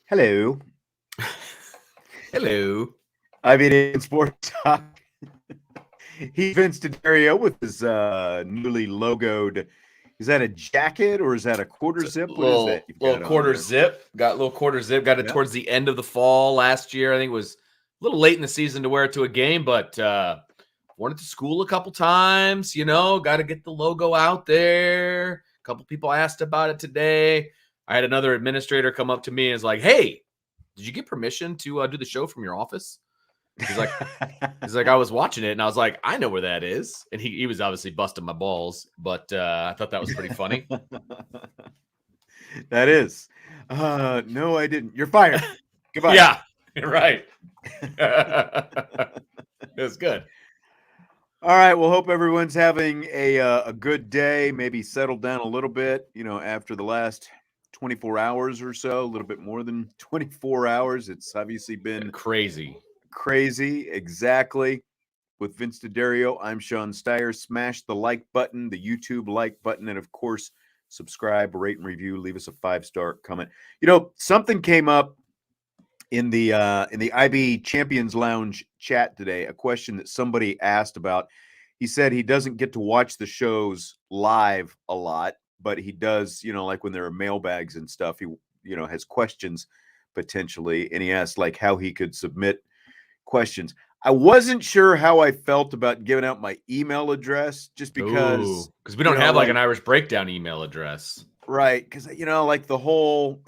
Hello. Hello. IBD Sports Talk. He's Vince D'Addario with his newly logoed. Is that a jacket or is that a quarter zip? What is that? Little quarter zip. Got a little quarter zip. Got it towards the end of the fall last year. I think it was a little late in the season to wear it to a game, but worn it to school a couple times. Got to get the logo out there. A couple people asked about it today. I had another administrator come up to me and is like, "Hey, did you get permission to do the show from your office?" He's like, I was watching it and I was like, I know where that is. And he was obviously busting my balls, but I thought that was pretty funny. That is. No, I didn't. You're fired. Goodbye. Yeah, right. It was good. All right. Well, hope everyone's having a good day. Maybe settled down a little bit, after the last 24 hours or so, a little bit more than 24 hours. It's obviously been crazy, exactly. With Vince D'Addario, I'm Sean Steyer. Smash the like button, the YouTube like button, and of course, subscribe, rate, and review. Leave us a 5-star comment. Something came up in the IB Champions Lounge chat today. A question that somebody asked about. He said he doesn't get to watch the shows live a lot, but he does, like when there are mailbags and stuff, he, has questions potentially. And he asked like how he could submit questions. I wasn't sure how I felt about giving out my email address just because we don't have like an Irish Breakdown email address. Right. Because, like the whole,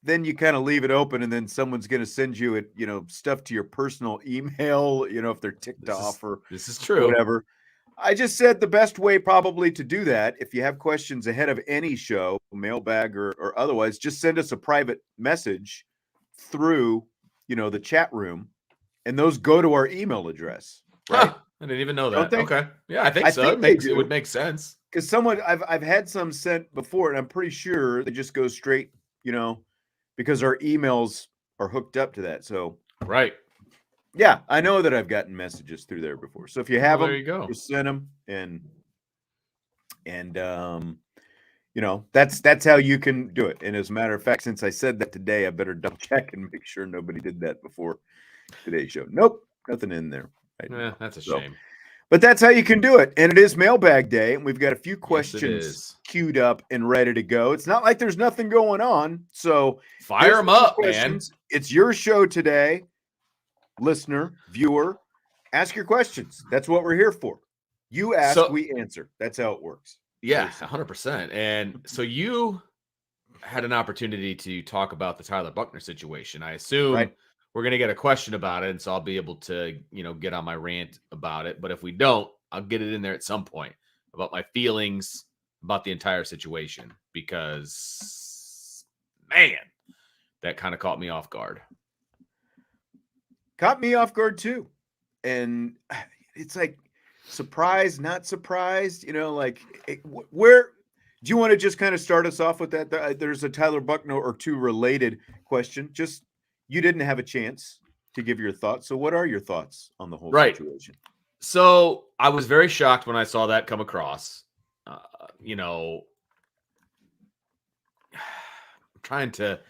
then you kind of leave it open and then someone's going to send you it, stuff to your personal email, if they're ticked off or this is true. Whatever. I just said the best way probably to do that, if you have questions ahead of any show, mailbag or otherwise, just send us a private message through, the chat room, and those go to our email address. Right? Huh, I didn't even know that. Okay. Yeah, I think so. It would make sense. Because I've had some sent before, and I'm pretty sure they just go straight, because our emails are hooked up to that. So right. Yeah, I know that I've gotten messages through there before. So if you have them, there you go. Just send them, and that's how you can do it. And as a matter of fact, since I said that today, I better double check and make sure nobody did that before today's show. Nope, nothing in there. Right that's a shame. But that's how you can do it. And it is Mailbag Day, and we've got a few questions queued up and ready to go. It's not like there's nothing going on. So fire them up, man. It's your show today. Listener, viewer, ask your questions. That's what we're here for. You ask, we answer. That's how it works. Yeah, 100%. And so you had an opportunity to talk about the Tyler Buchner situation. I assume we're going to get a question about it, and so I'll be able to, get on my rant about it. But if we don't, I'll get it in there at some point about my feelings about the entire situation because, man, that kind of caught me off guard. Caught me off guard too. And it's like surprised, not surprised, where do you want to just kind of start us off with that? There's a Tyler Buchner or two related question. Just, you didn't have a chance to give your thoughts. So what are your thoughts on the whole situation? So I was very shocked when I saw that come across, I'm trying to,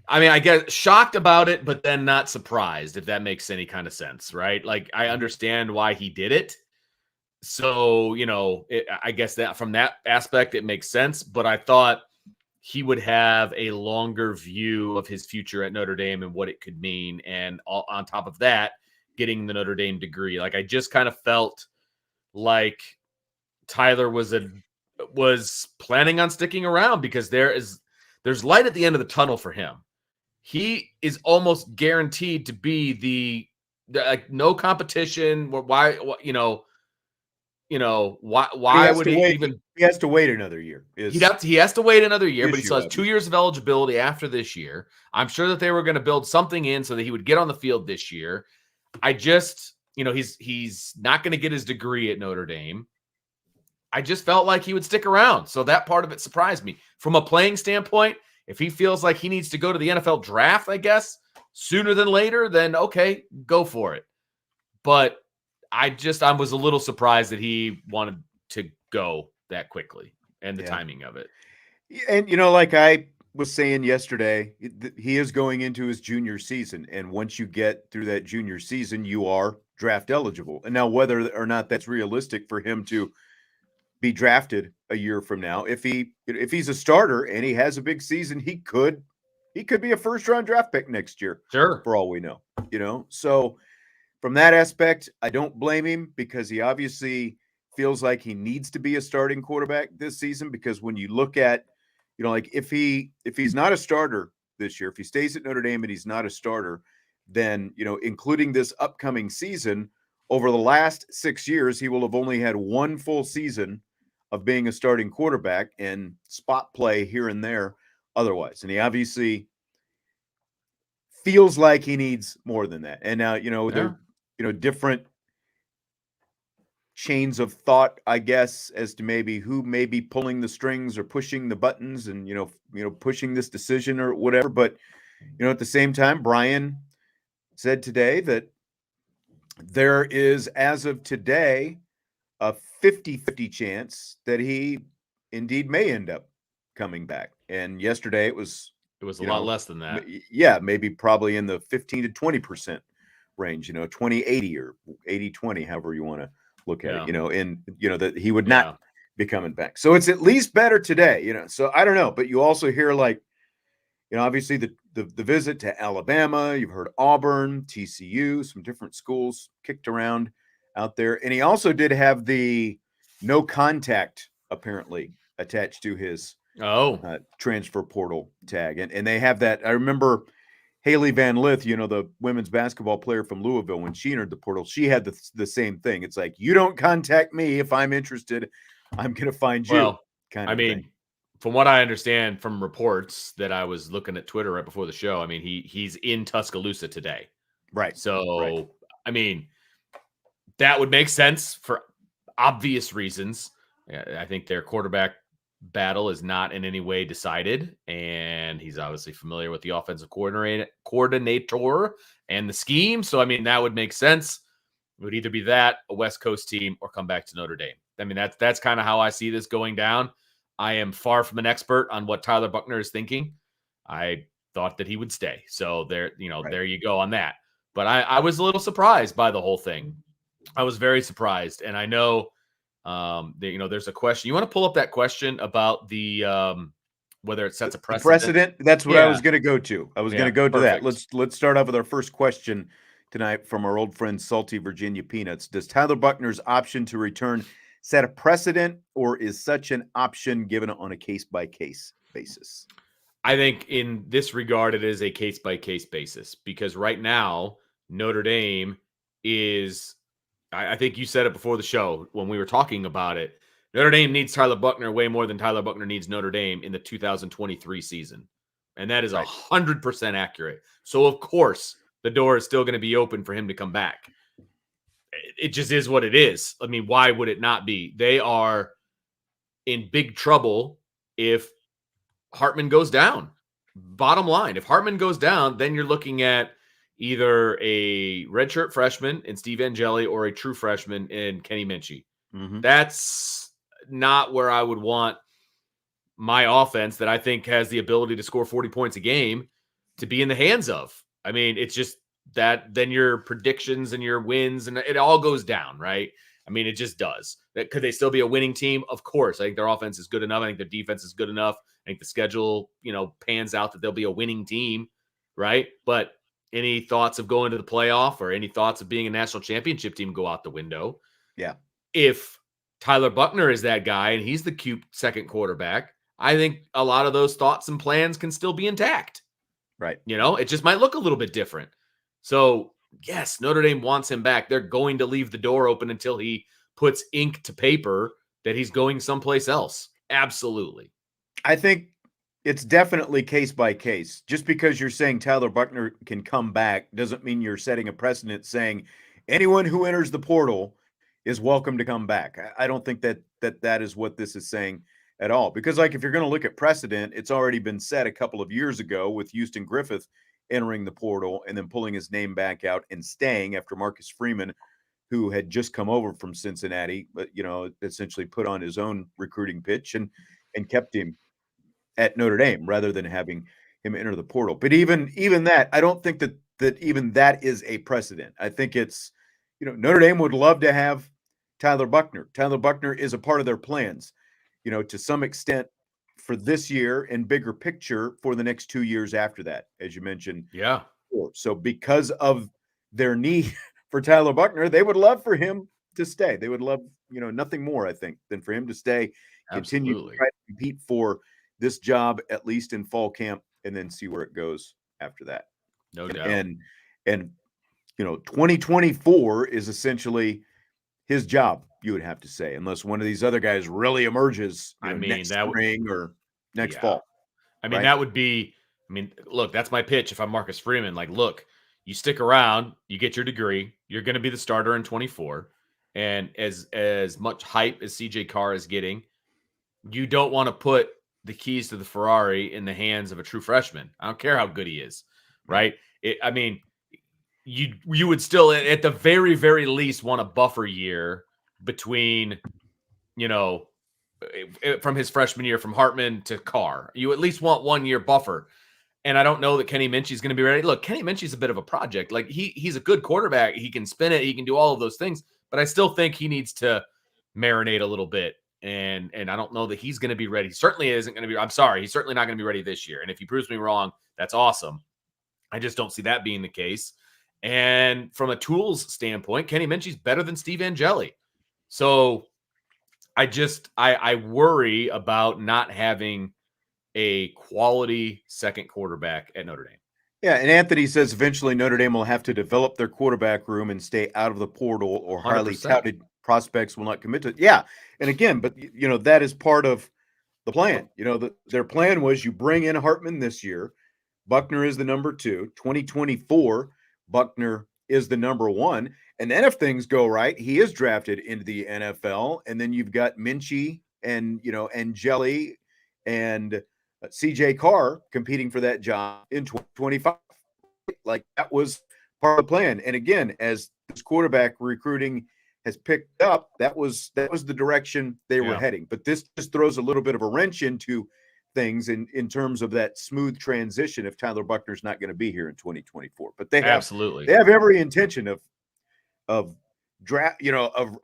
I guess shocked about it, but then not surprised, if that makes any kind of sense, right? Like, I understand why he did it. So, I guess that from that aspect, it makes sense. But I thought he would have a longer view of his future at Notre Dame and what it could mean. And on top of that, getting the Notre Dame degree. Like, I just kind of felt like Tyler was planning on sticking around because there's light at the end of the tunnel for him. He is almost guaranteed to be the no competition. Why would he even? He has to wait another year. He has to wait another year, but he still has 2 years of eligibility after this year. I'm sure that they were going to build something in so that he would get on the field this year. I just he's not going to get his degree at Notre Dame. I just felt like he would stick around. So that part of it surprised me. From a playing standpoint, if he feels like he needs to go to the NFL draft, I guess, sooner than later, then okay, go for it. But I was a little surprised that he wanted to go that quickly and the timing of it. And, like I was saying yesterday, he is going into his junior season. And once you get through that junior season, you are draft eligible. And now whether or not that's realistic for him to be drafted a year from now, if he's a starter and he has a big season, he could be a first round draft pick next year. Sure. For all we know, So from that aspect, I don't blame him because he obviously feels like he needs to be a starting quarterback this season, because when you look at, like if he's not a starter this year, if he stays at Notre Dame and he's not a starter, then, including this upcoming season, over the last 6 years, he will have only had one full season of being a starting quarterback and spot play here and there otherwise. And he obviously feels like he needs more than that. And now, there, different chains of thought, I guess, as to maybe who may be pulling the strings or pushing the buttons and, pushing this decision or whatever. But, at the same time, Brian said today that there is, as of today, a 50-50 chance that he indeed may end up coming back. And yesterday it was a lot less than that. Yeah, maybe probably in the 15 to 20% range, 20-80 or 80-20, however you want to look at it, and that he would not be coming back. So it's at least better today, So I don't know, but you also hear like, obviously the visit to Alabama, you've heard Auburn, TCU, some different schools kicked around out there. And he also did have the no contact apparently attached to his transfer portal tag. And they have that. I remember Haley Van Lith, the women's basketball player from Louisville, when she entered the portal, she had the same thing. It's like, you don't contact me. If I'm interested, I'm going to find you. Well, thing. From what I understand from reports that I was looking at Twitter right before the show, he's in Tuscaloosa today. Right. So, right. That would make sense for obvious reasons. I think their quarterback battle is not in any way decided, and he's obviously familiar with the offensive coordinator and the scheme. So, that would make sense. It would either be that, a West Coast team, or come back to Notre Dame. That's kind of how I see this going down. I am far from an expert on what Tyler Buchner is thinking. I thought that he would stay. So there, right. There you go on that. But I was a little surprised by the whole thing. I was very surprised. And I know, there's a question. You want to pull up that question about the whether it sets a precedent? Precedent? That's what I was going to go to. I was going to go to that. Let's start off with our first question tonight from our old friend Salty Virginia Peanuts. Does Tyler Buchner's option to return set a precedent, or is such an option given on a case-by-case basis? I think in this regard, it is a case-by-case basis, because right now, Notre Dame is, I think you said it before the show when we were talking about it, Notre Dame needs Tyler Buchner way more than Tyler Buchner needs Notre Dame in the 2023 season. And that is 100% accurate. So, of course, the door is still going to be open for him to come back. It just is what it is. Why would it not be? They are in big trouble if Hartman goes down. Bottom line, if Hartman goes down, then you're looking at either a redshirt freshman in Steve Angeli or a true freshman in Kenny Minchie. Mm-hmm. That's not where I would want my offense that I think has the ability to score 40 points a game to be in the hands of. It's just that then your predictions and your wins and it all goes down, right? It just does. Could they still be a winning team? Of course. I think their offense is good enough. I think their defense is good enough. I think the schedule, pans out that they'll be a winning team, right? But any thoughts of going to the playoff or any thoughts of being a national championship team go out the window. Yeah. If Tyler Buchner is that guy and he's the cute second quarterback, I think a lot of those thoughts and plans can still be intact. Right. It just might look a little bit different. So, yes, Notre Dame wants him back. They're going to leave the door open until he puts ink to paper that he's going someplace else. Absolutely. I think it's definitely case by case. Just because you're saying Tyler Buchner can come back doesn't mean you're setting a precedent saying anyone who enters the portal is welcome to come back. I don't think that is what this is saying at all. Because, like, if you're going to look at precedent, it's already been said a couple of years ago with Houston Griffith entering the portal and then pulling his name back out and staying after Marcus Freeman, who had just come over from Cincinnati, but essentially put on his own recruiting pitch and kept him at Notre Dame rather than having him enter the portal. But even that, I don't think that even that is a precedent. I think it's, Notre Dame would love to have Tyler Buchner. Tyler Buchner is a part of their plans, to some extent for this year and bigger picture for the next 2 years after that, as you mentioned. Yeah. Before. So because of their need for Tyler Buchner, they would love for him to stay. They would love, nothing more, I think, than for him to stay, continue to try to compete for this job, at least in fall camp, and then see where it goes after that. No doubt. And 2024 is essentially his job, you would have to say, unless one of these other guys really emerges next spring or next fall. I mean, that would be, look, that's my pitch if I'm Marcus Freeman. Like, look, you stick around, you get your degree, you're going to be the starter in 24. And as much hype as CJ Carr is getting, you don't want to put the keys to the Ferrari in the hands of a true freshman. I don't care how good he is, right? You would still, at the very, very least, want a buffer year between, from his freshman year, from Hartman to Carr. You at least want 1 year buffer. And I don't know that Kenny Minchey's going to be ready. Look, Kenny Minchey's a bit of a project. Like, he's a good quarterback. He can spin it. He can do all of those things. But I still think he needs to marinate a little bit. And I don't know that he's going to be ready. He certainly isn't going to be. I'm sorry. He's certainly not going to be ready this year. And if he proves me wrong, that's awesome. I just don't see that being the case. And from a tools standpoint, Kenny Minchey's better than Steve Angeli. So I worry about not having a quality second quarterback at Notre Dame. Yeah, and Anthony says eventually Notre Dame will have to develop their quarterback room and stay out of the portal, or 100%. Highly touted prospects will not commit to it. Yeah, and again, but that is part of the plan. Their plan was you bring in Hartman this year. Buchner is the number 2. 2024, Buchner is the number 1. And then if things go right, he is drafted into the NFL. And then you've got Minchey and, Angeli and CJ Carr competing for that job in 2025. Like, that was part of the plan. And again, as this quarterback recruiting has picked up, that was the direction they were heading. But this just throws a little bit of a wrench into things in terms of that smooth transition if Tyler Buchner's not going to be here in 2024. But they have every intention of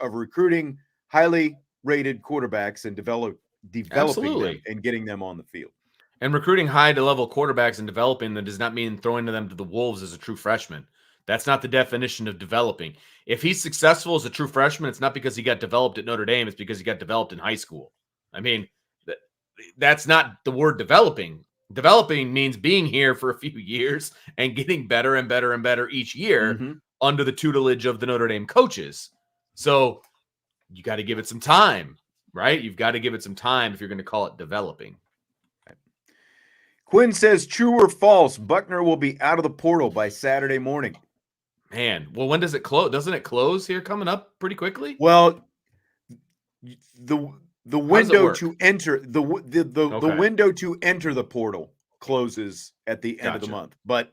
recruiting highly rated quarterbacks and developing them and getting them on the field. And recruiting high-level quarterbacks and developing them does not mean throwing them to the wolves as a true freshman. That's not the definition of developing. If he's successful as a true freshman, it's not because he got developed at Notre Dame. It's because he got developed in high school. I mean, that's not the word developing. Developing means being here for a few years and getting better and better and better each year under the tutelage of the Notre Dame coaches. So you got to give it some time, right? You've got to give it some time if you're going to call it developing. Quinn says, true or false, Buchner will be out of the portal by Saturday morning. Man, well, when does it close? Doesn't it close here coming up pretty quickly? Well, the window to enter the window to enter the portal closes at the end of the month, but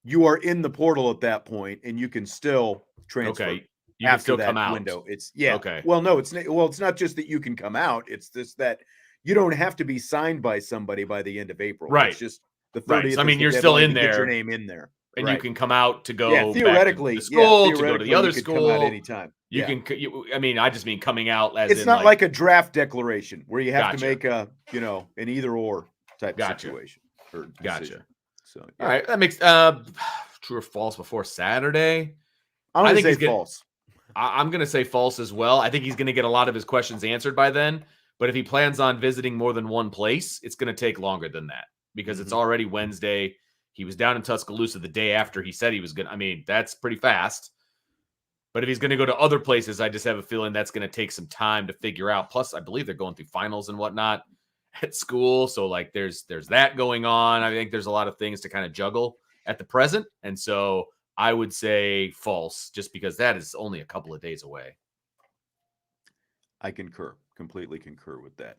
you are in the portal at that point, and you can still transfer. Okay, you can still come out. Window. Okay. Well, no, it's not just that you can come out. It's just that you don't have to be signed by somebody by the end of April. Right. It's just the 30th. Right. So, I mean, you're still in there. Get your name in there. And you can come out to go theoretically back to the school, to go to the other you school. Come out anytime. You can. I mean, I just mean coming out as it's not like a draft declaration where you have to make a an either or type situation. Or gotcha. So all right, that makes true or false before Saturday. I think he's false. I'm going to say false as well. I think he's going to get a lot of his questions answered by then. But if he plans on visiting more than one place, it's going to take longer than that because it's already Wednesday. He was down in Tuscaloosa the day after he said he was going to. I mean, that's pretty fast. But if he's going to go to other places, I just have a feeling that's going to take some time to figure out. Plus, I believe they're going through finals and whatnot at school. So, like, there's that going on. I think there's a lot of things to kind of juggle at the present. And so I would say false, just because that is only a couple of days away. I concur. Completely concur with that.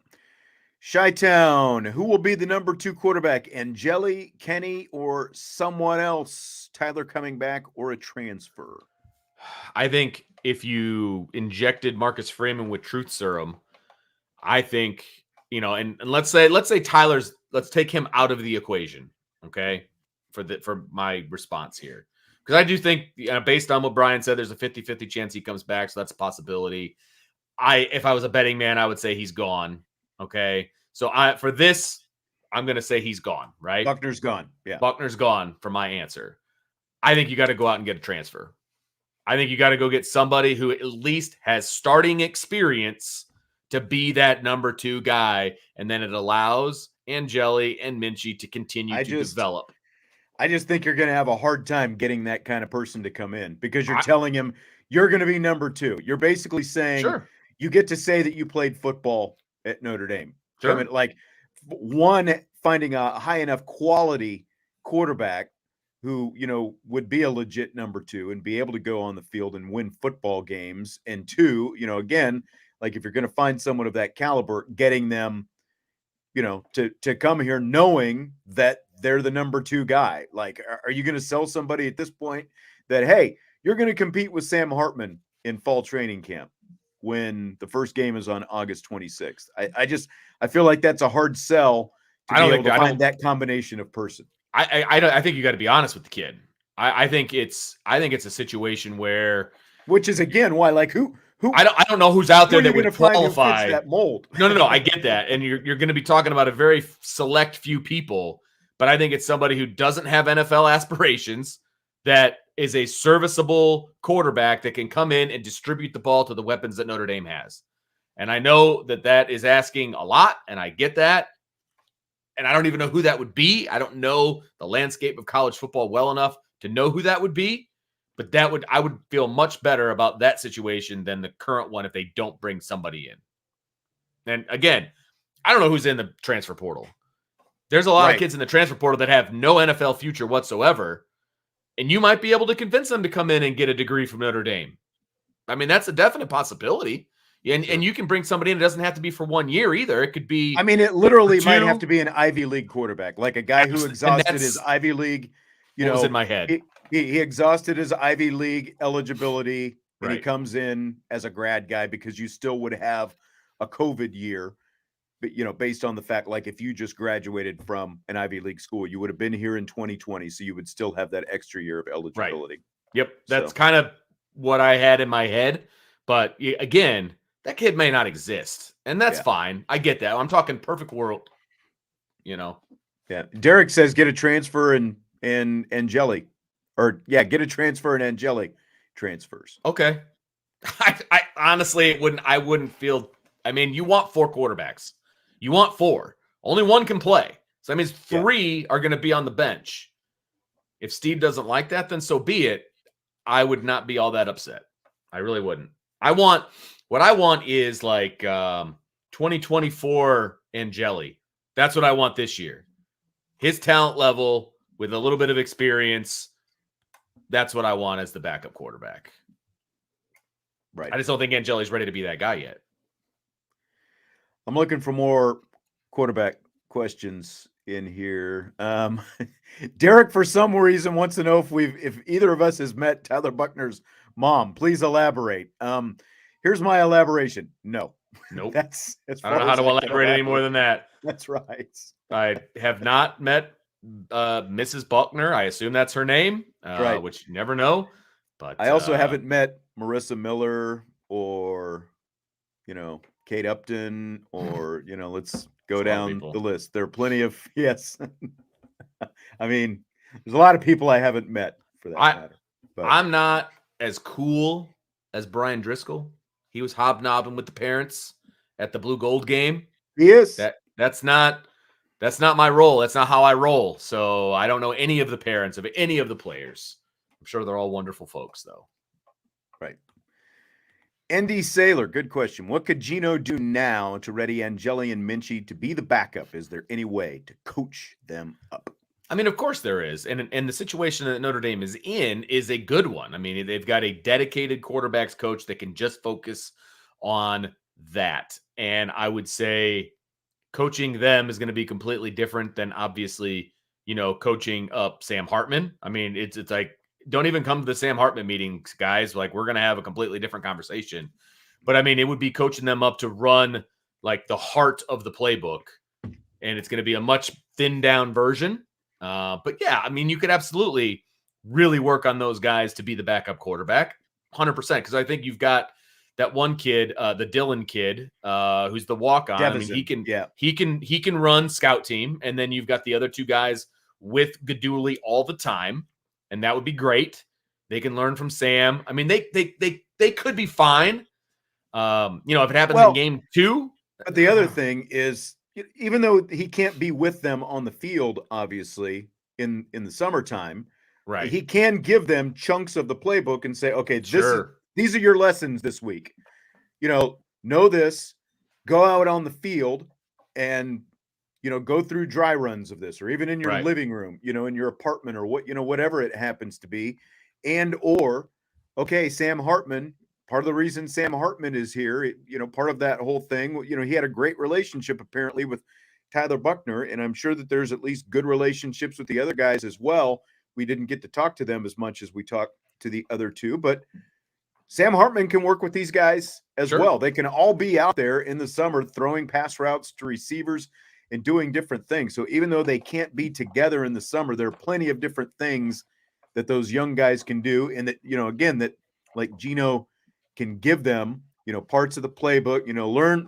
Chi-Town, who will be the number 2 quarterback? Angeli, Kenny, or someone else? Tyler coming back or a transfer? I think if you injected Marcus Freeman with truth serum, I think, and let's say Tyler's, let's take him out of the equation, okay, for my response here. Because I do think, based on what Brian said, there's a 50-50 chance he comes back, so that's a possibility. If I was a betting man, I would say he's gone. Okay. So for this, I'm going to say he's gone, right? Buchner's gone. Yeah. Buchner's gone for my answer. I think you got to go out and get a transfer. I think you got to go get somebody who at least has starting experience to be that number 2 guy. And then it allows Angeli and Minchie to continue to develop. I just think you're going to have a hard time getting that kind of person to come in because you're telling him you're going to be number 2. You're basically saying, sure, you get to say that you played football at Notre Dame. Sure. I mean, like, one, finding a high enough quality quarterback who, would be a legit number 2 and be able to go on the field and win football games. And 2, again, like if you're going to find someone of that caliber, getting them, to come here knowing that they're the number 2 guy. Like, are you going to sell somebody at this point that, hey, you're going to compete with Sam Hartman in fall training camp when the first game is on August 26th? I feel like that's a hard sell to be able to find that combination of person. I think you got to be honest with the kid. I think it's a situation where, which is again why, like, who I don't know who's out there that would qualify that mold. No, I get that, and you're going to be talking about a very select few people, but I think it's somebody who doesn't have NFL aspirations, that is a serviceable quarterback that can come in and distribute the ball to the weapons that Notre Dame has. And I know that is asking a lot, and I get that. And I don't even know who that would be. I don't know the landscape of college football well enough to know who that would be. But I would feel much better about that situation than the current one if they don't bring somebody in. And again, I don't know who's in the transfer portal. There's a lot of kids in the transfer portal that have no NFL future whatsoever. And you might be able to convince them to come in and get a degree from Notre Dame. I mean, that's a definite possibility. And you can bring somebody in. It doesn't have to be for 1 year either. It could be. I mean, it literally might have to be an Ivy League quarterback, like a guy who exhausted his Ivy League. Was in my head. He exhausted his Ivy League eligibility, and he Right. comes in as a grad guy because you still would have a COVID year. But, based on the fact, like, if you just graduated from an Ivy League school, you would have been here in 2020, so you would still have that extra year of eligibility. Right. Yep, that's kind of what I had in my head. But again, that kid may not exist, and that's fine. I get that. I'm talking perfect world, Yeah. Derek says get a transfer and Angeli. Or, get a transfer and Angeli transfers. Okay. I honestly I wouldn't feel. I mean, you want 4 quarterbacks. You want 4. Only 1 can play. So that means 3 are going to be on the bench. If Steve doesn't like that, then so be it. I would not be all that upset. I really wouldn't. What I want is like 2024 Angeli. That's what I want this year. His talent level with a little bit of experience. That's what I want as the backup quarterback. Right. I just don't think Angeli's ready to be that guy yet. I'm looking for more quarterback questions in here. Derek, for some reason, wants to know if either of us has met Tyler Buchner's mom. Please elaborate. Here's my elaboration. No. Nope. That's I don't know how to elaborate any more than that. That's right. I have not met Mrs. Buchner. I assume that's her name, right. Which you never know. But I also haven't met Marissa Miller or, Kate Upton or, let's go down the list. There are plenty of, yes. I mean, there's a lot of people I haven't met for that matter. But I'm not as cool as Brian Driscoll. He was hobnobbing with the parents at the Blue Gold game. He is. That's not my role. That's not how I roll. So I don't know any of the parents of any of the players. I'm sure they're all wonderful folks, though. Right. Andy Saylor, good question. What could Gino do now to ready Angeli and Minchie to be the backup? Is there any way to coach them up? I mean, of course there is. And the situation that Notre Dame is in is a good one. I mean, they've got a dedicated quarterbacks coach that can just focus on that. And I would say coaching them is going to be completely different than obviously, coaching up Sam Hartman. I mean, it's like, don't even come to the Sam Hartman meetings, guys. Like, we're going to have a completely different conversation. But I mean, it would be coaching them up to run like the heart of the playbook. And it's going to be a much thinned down version. But yeah, I mean, you could absolutely really work on those guys to be the backup quarterback, 100%. Because I think you've got that one kid, the Dylan kid, who's the walk-on. Devison, I mean, he can run scout team, and then you've got the other two guys with Gaduli all the time, and that would be great. They can learn from Sam. I mean, they could be fine. If it happens in game 2. But the other thing is, even though he can't be with them on the field, obviously in the summertime, right? He can give them chunks of the playbook and say, okay, these are your lessons this week. Know this, go out on the field and, go through dry runs of this, or even in your living room, in your apartment or whatever it happens to be. Okay, Sam Hartman, part of the reason Sam Hartman is here, part of that whole thing, he had a great relationship apparently with Tyler Buchner, and I'm sure that there's at least good relationships with the other guys as well. We didn't get to talk to them as much as we talked to the other two, but Sam Hartman can work with these guys as well. They can all be out there in the summer throwing pass routes to receivers and doing different things. So even though they can't be together in the summer, there are plenty of different things that those young guys can do. And that, again, that like Gino can give them, parts of the playbook,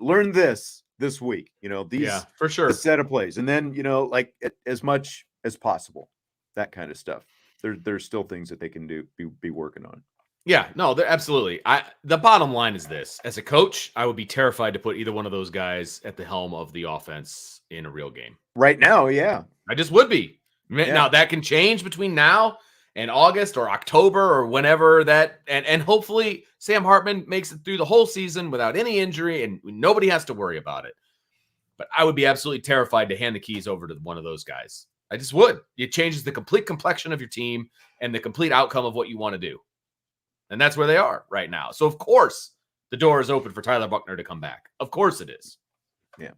learn this week, these for sure, the set of plays. And then, like as much as possible, that kind of stuff. There's still things that they can be working on. Yeah, no, they're absolutely. The bottom line is this: as a coach, I would be terrified to put either one of those guys at the helm of the offense in a real game. Right now, yeah. I just would be. Yeah. Now that can change between now and August or October or whenever that, and hopefully Sam Hartman makes it through the whole season without any injury and nobody has to worry about it. But I would be absolutely terrified to hand the keys over to one of those guys. I just would. It changes the complete complexion of your team and the complete outcome of what you want to do. And that's where they are right now. So, of course, the door is open for Tyler Buchner to come back. Of course it is. Yeah.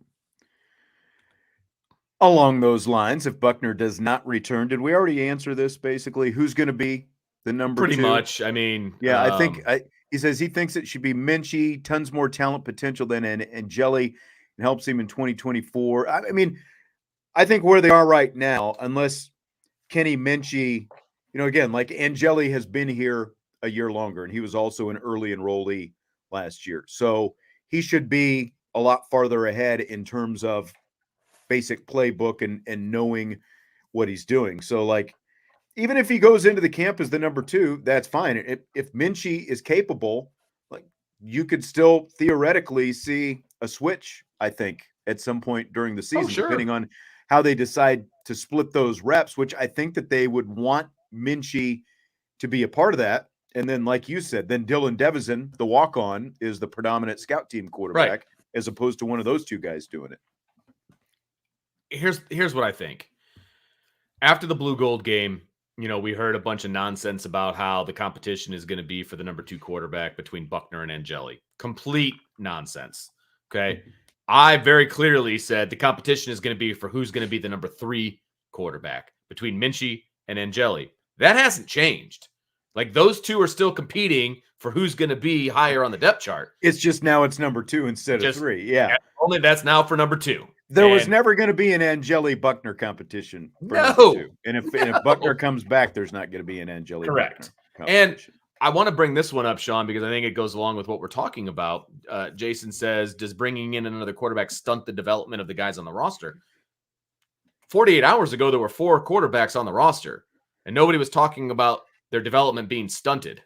Along those lines, if Buchner does not return, did we already answer this basically? Who's going to be the number 2? Pretty much. I mean, yeah, I think he says he thinks it should be Minchie, tons more talent potential than Angeli, and helps him in 2024. I mean, I think where they are right now, unless Kenny Minchie, again, like Angeli has been here a year longer, and he was also an early enrollee last year. So he should be a lot farther ahead in terms of basic playbook and knowing what he's doing. So like, even if he goes into the camp as the number 2, that's fine. If Minchie is capable, like you could still theoretically see a switch, I think, at some point during the season, depending on how they decide to split those reps, which I think that they would want Minchie to be a part of that. And then, like you said, then Dylan Devison, the walk-on, is the predominant scout team quarterback, as opposed to one of those two guys doing it. Here's what I think. After the Blue Gold game, we heard a bunch of nonsense about how the competition is going to be for the number 2 quarterback between Buchner and Angeli. Complete nonsense. Okay. I very clearly said the competition is going to be for who's going to be the number 3 quarterback between Minchie and Angeli. That hasn't changed. Like those two are still competing for who's going to be higher on the depth chart. It's just now it's number 2 instead of 3. Yeah. Only that's now for number 2. There was never going to be an Angeli Buchner competition for number 2. And if Buchner comes back, there's not going to be an Angeli Buchner competition. And I want to bring this one up, Sean, because I think it goes along with what we're talking about. Jason says, does bringing in another quarterback stunt the development of the guys on the roster? 48 hours ago, there were 4 quarterbacks on the roster, and nobody was talking about their development being stunted.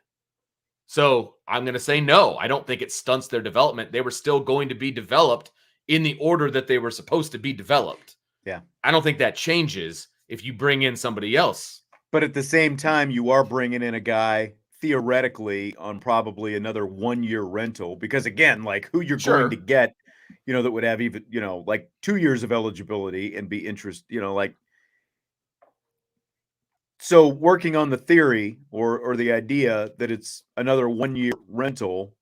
So I'm going to say no. I don't think it stunts their development. They were still going to be developed in the order that they were supposed to be developed. Yeah. I don't think that changes if you bring in somebody else. But at the same time, you are bringing in a guy theoretically on probably another 1-year rental, because again, like who you're going to get, that would have even, like 2 years of eligibility and be interested, like So working on the theory or the idea that it's another 1-year rental,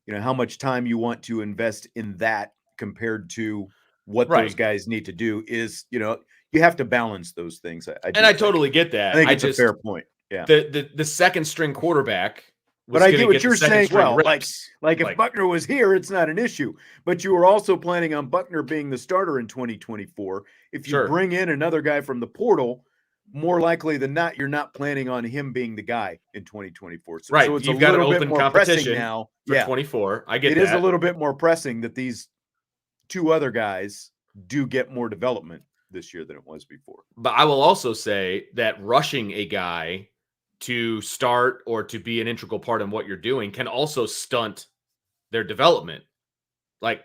how much time you want to invest in that compared to what those Right. guys need to do is, you have to balance those things. I And do I think. totally get I that. think I it's a fair just point. Yeah. the second string quarterback But was I going get to what get the you're second saying. string Well, like reps. like if Buchner was here, it's not an issue. But you were also planning on Buchner being the starter in 2024. If you Sure. bring in another guy from the portal, more likely than not, you're not planning on him being the guy in 2024. So Right. it's a You've got an little bit open more pressing competition now. for Yeah, 24. I it get is a that. little bit more pressing that these two other guys do get more development this year than it was before. But I will also say that rushing a guy to start or to be an integral part in what you're doing can also stunt their development. Like,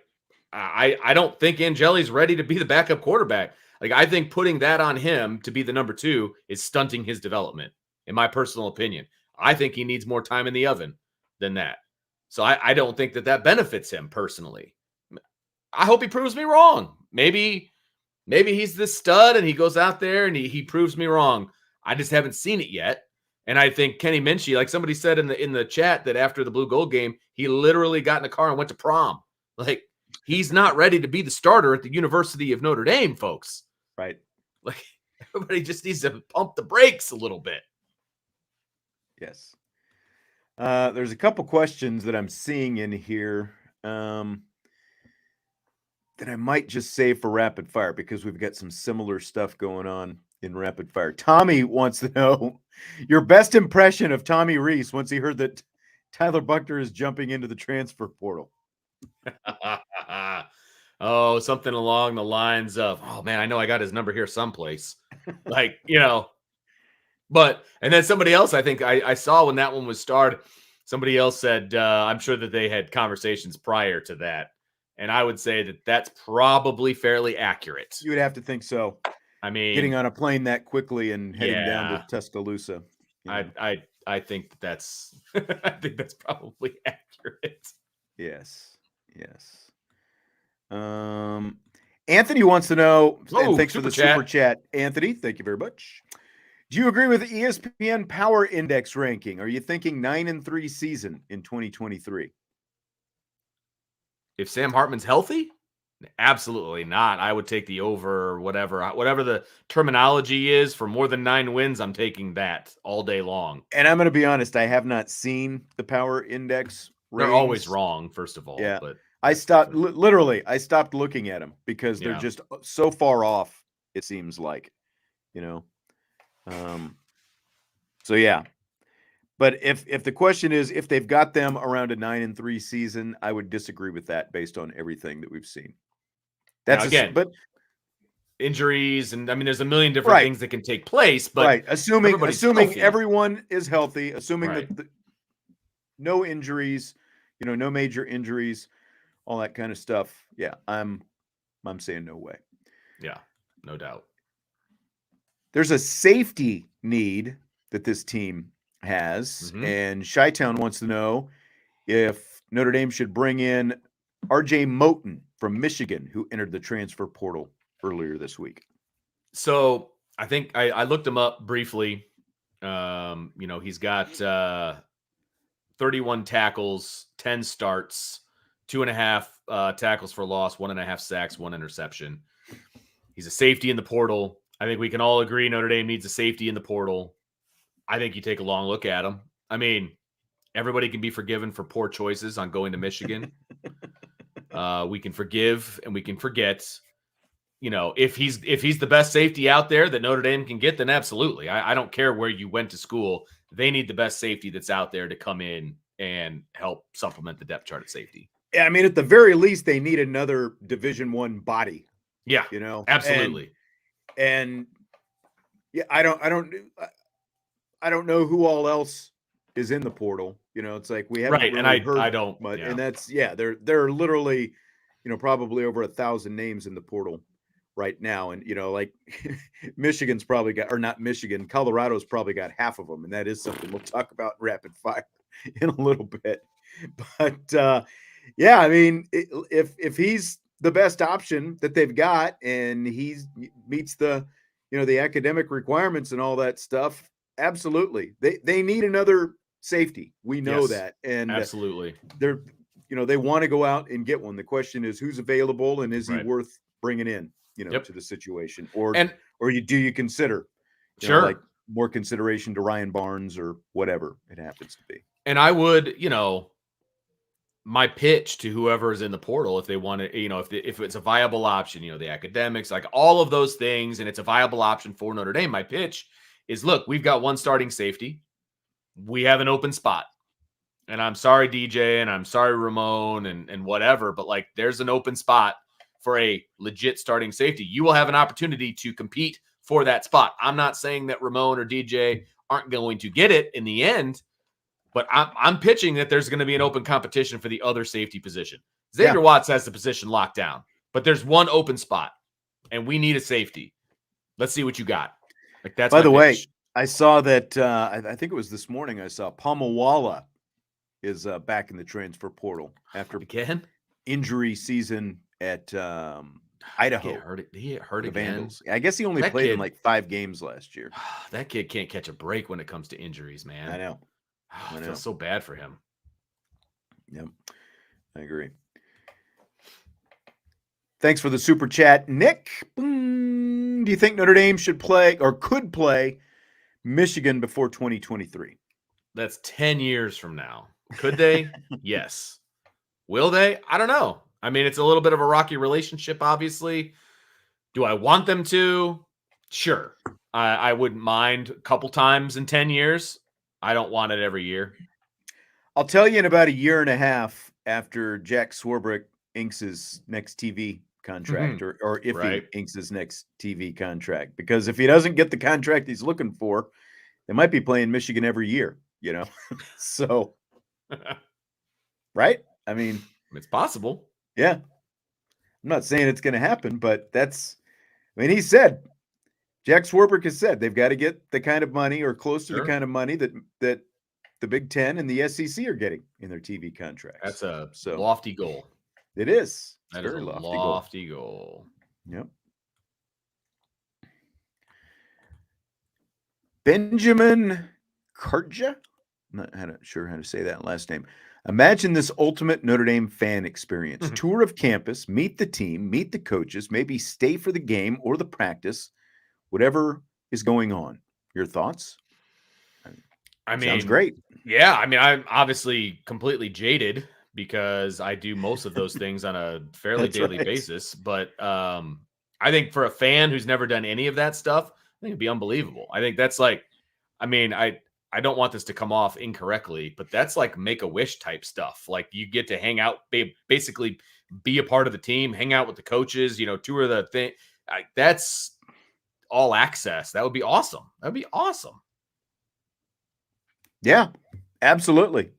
I don't think Angeli's ready to be the backup quarterback. Like, I think putting that on him to be the number 2 is stunting his development, in my personal opinion. I think he needs more time in the oven than that. So I don't think that benefits him personally. I hope he proves me wrong. Maybe he's this stud and he goes out there and he proves me wrong. I just haven't seen it yet. And I think Kenny Minchie, like somebody said in the chat, that after the blue gold game, he literally got in a car and went to prom. Like, he's not ready to be the starter at the University of Notre Dame, folks. Right. Like, everybody just needs to pump the brakes a little bit. Yes. There's a couple questions that I'm seeing in here that I might just save for rapid fire because we've got some similar stuff going on in rapid fire. Tommy wants to know your best impression of Tommy Reese once he heard that Tyler Buchner is jumping into the transfer portal. Oh, something along the lines of, oh man, I know I got his number here someplace. Like, but, and then somebody else, I think I saw when that one was started, somebody else said, I'm sure that they had conversations prior to that. And I would say that that's probably fairly accurate. You would have to think so. I mean, getting on a plane that quickly and heading down to Tuscaloosa. I think that's I think that's probably accurate. Yes. Anthony wants to know, and thanks for the super chat, Anthony. Thank you very much. Do you agree with the ESPN Power Index ranking? Are you thinking 9-3 season in 2023? If Sam Hartman's healthy? Absolutely not. I would take the over, whatever the terminology is, for more than 9 wins. I'm taking that all day long. And I'm going to be honest, I have not seen the Power Index ratings. They're always wrong, first of all. Yeah, but I stopped literally. I stopped looking at them because they're Yeah. just so far off. It seems like, So yeah, but if the question is if they've got them around a 9-3 season, I would disagree with that based on everything that we've seen. That's again, but injuries, and I mean, there's a million different things that can take place. But right, assuming healthy. everyone is healthy, assuming Right. that no injuries, no major injuries, all that kind of stuff. Yeah, I'm saying no way. Yeah, no doubt. There's a safety need that this team has, and Chi-Town wants to know if Notre Dame should bring in R.J. Moten from Michigan, who entered the transfer portal earlier this week. So I think I looked him up briefly. He's got 31 tackles, 10 starts, 2.5 tackles for loss, 1.5 sacks, 1 interception. He's a safety in the portal. I think we can all agree Notre Dame needs a safety in the portal. I think you take a long look at him. I mean, everybody can be forgiven for poor choices on going to Michigan. We can forgive and we can forget. If he's the best safety out there that Notre Dame can get, then absolutely. I don't care where you went to school. They need the best safety that's out there to come in and help supplement the depth chart at safety. Yeah, I mean, at the very least, they need another Division I body. Yeah, absolutely. And yeah, I don't know who all else is in the portal. It's like we haven't really heard. I don't. But and that's there are literally, probably over 1,000 names in the portal right now, and like Michigan's probably got, or not Michigan, Colorado's probably got half of them, and that is something we'll talk about in rapid fire in a little bit. But yeah, I mean, if he's the best option that they've got, and he meets the the academic requirements and all that stuff, absolutely. They need another safety. We know Yes, that. And absolutely. they're, they want to go out and get one. The question is who's available and is he Right. worth bringing in, Yep. to the situation, or And do you consider, sure. like more consideration to Ryan Barnes or whatever it happens to be. And I would, my pitch to whoever is in the portal, if they want to, if it's a viable option, the academics, like all of those things, and it's a viable option for Notre Dame, my pitch is, look, we've got one starting safety. We have an open spot. And I'm sorry, DJ, and I'm sorry, Ramon, and whatever, but like there's an open spot for a legit starting safety. You will have an opportunity to compete for that spot. I'm not saying that Ramon or DJ aren't going to get it in the end, but I'm pitching that there's going to be an open competition for the other safety position. Xavier Watts has the position locked down, but there's one open spot, and we need a safety. Let's see what you got. Like that's By my the way, pitch. I saw that. I think it was this morning. I saw Palmawala is back in the transfer portal after Again injury season at Idaho. He get hurt the again. Vandals. I guess he only That played in kid- like 5 games last year. That kid can't catch a break when it comes to injuries, man. I know. I feel so bad for him. Yep, I agree. Thanks for the super chat, Nick. Do you think Notre Dame should play or could play Michigan before 2023? That's 10 years from now. Could they? Yes. Will they? I don't know. I mean, it's a little bit of a rocky relationship, obviously. Do I want them to? Sure. I wouldn't mind a couple times in 10 years. I don't want it every year. I'll tell you in about a year and a half after Jack Swarbrick inks his next TV contract, or if he inks his next TV contract. Because if he doesn't get the contract he's looking for, they might be playing Michigan every year, So, right? I mean, it's possible. Yeah. I'm not saying it's going to happen, but he said, Jack Swarbrick has said they've got to get the kind of money or close to the kind of money that the Big Ten and the SEC are getting in their TV contracts. That's a lofty goal. It is. That is a lofty goal. Yep. Benjamin Karja? I'm not sure how to say that last name. Imagine this ultimate Notre Dame fan experience. Tour of campus, meet the team, meet the coaches, maybe stay for the game or the practice, whatever is going on. Your thoughts? I mean, sounds great. Yeah. I mean, I'm obviously completely jaded because I do most of those things on a fairly daily basis. But I think for a fan who's never done any of that stuff, I think it'd be unbelievable. I think that's like, I don't want this to come off incorrectly, but that's like Make-A-Wish type stuff. Like you get to hang out, basically be a part of the team, hang out with the coaches, tour the thing. That's all access. That would be awesome. That'd be awesome. Yeah, absolutely.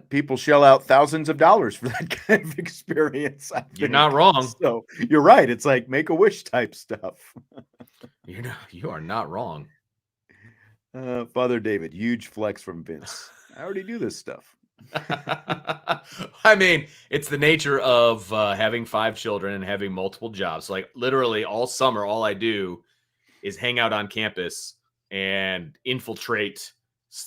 People shell out thousands of dollars for that kind of experience. You're not wrong. So you're right. It's like Make-A-Wish type stuff. You are not wrong. Father David, huge flex from Vince. I already do this stuff. I mean, it's the nature of having 5 children and having multiple jobs. Like literally all summer, all I do is hang out on campus and infiltrate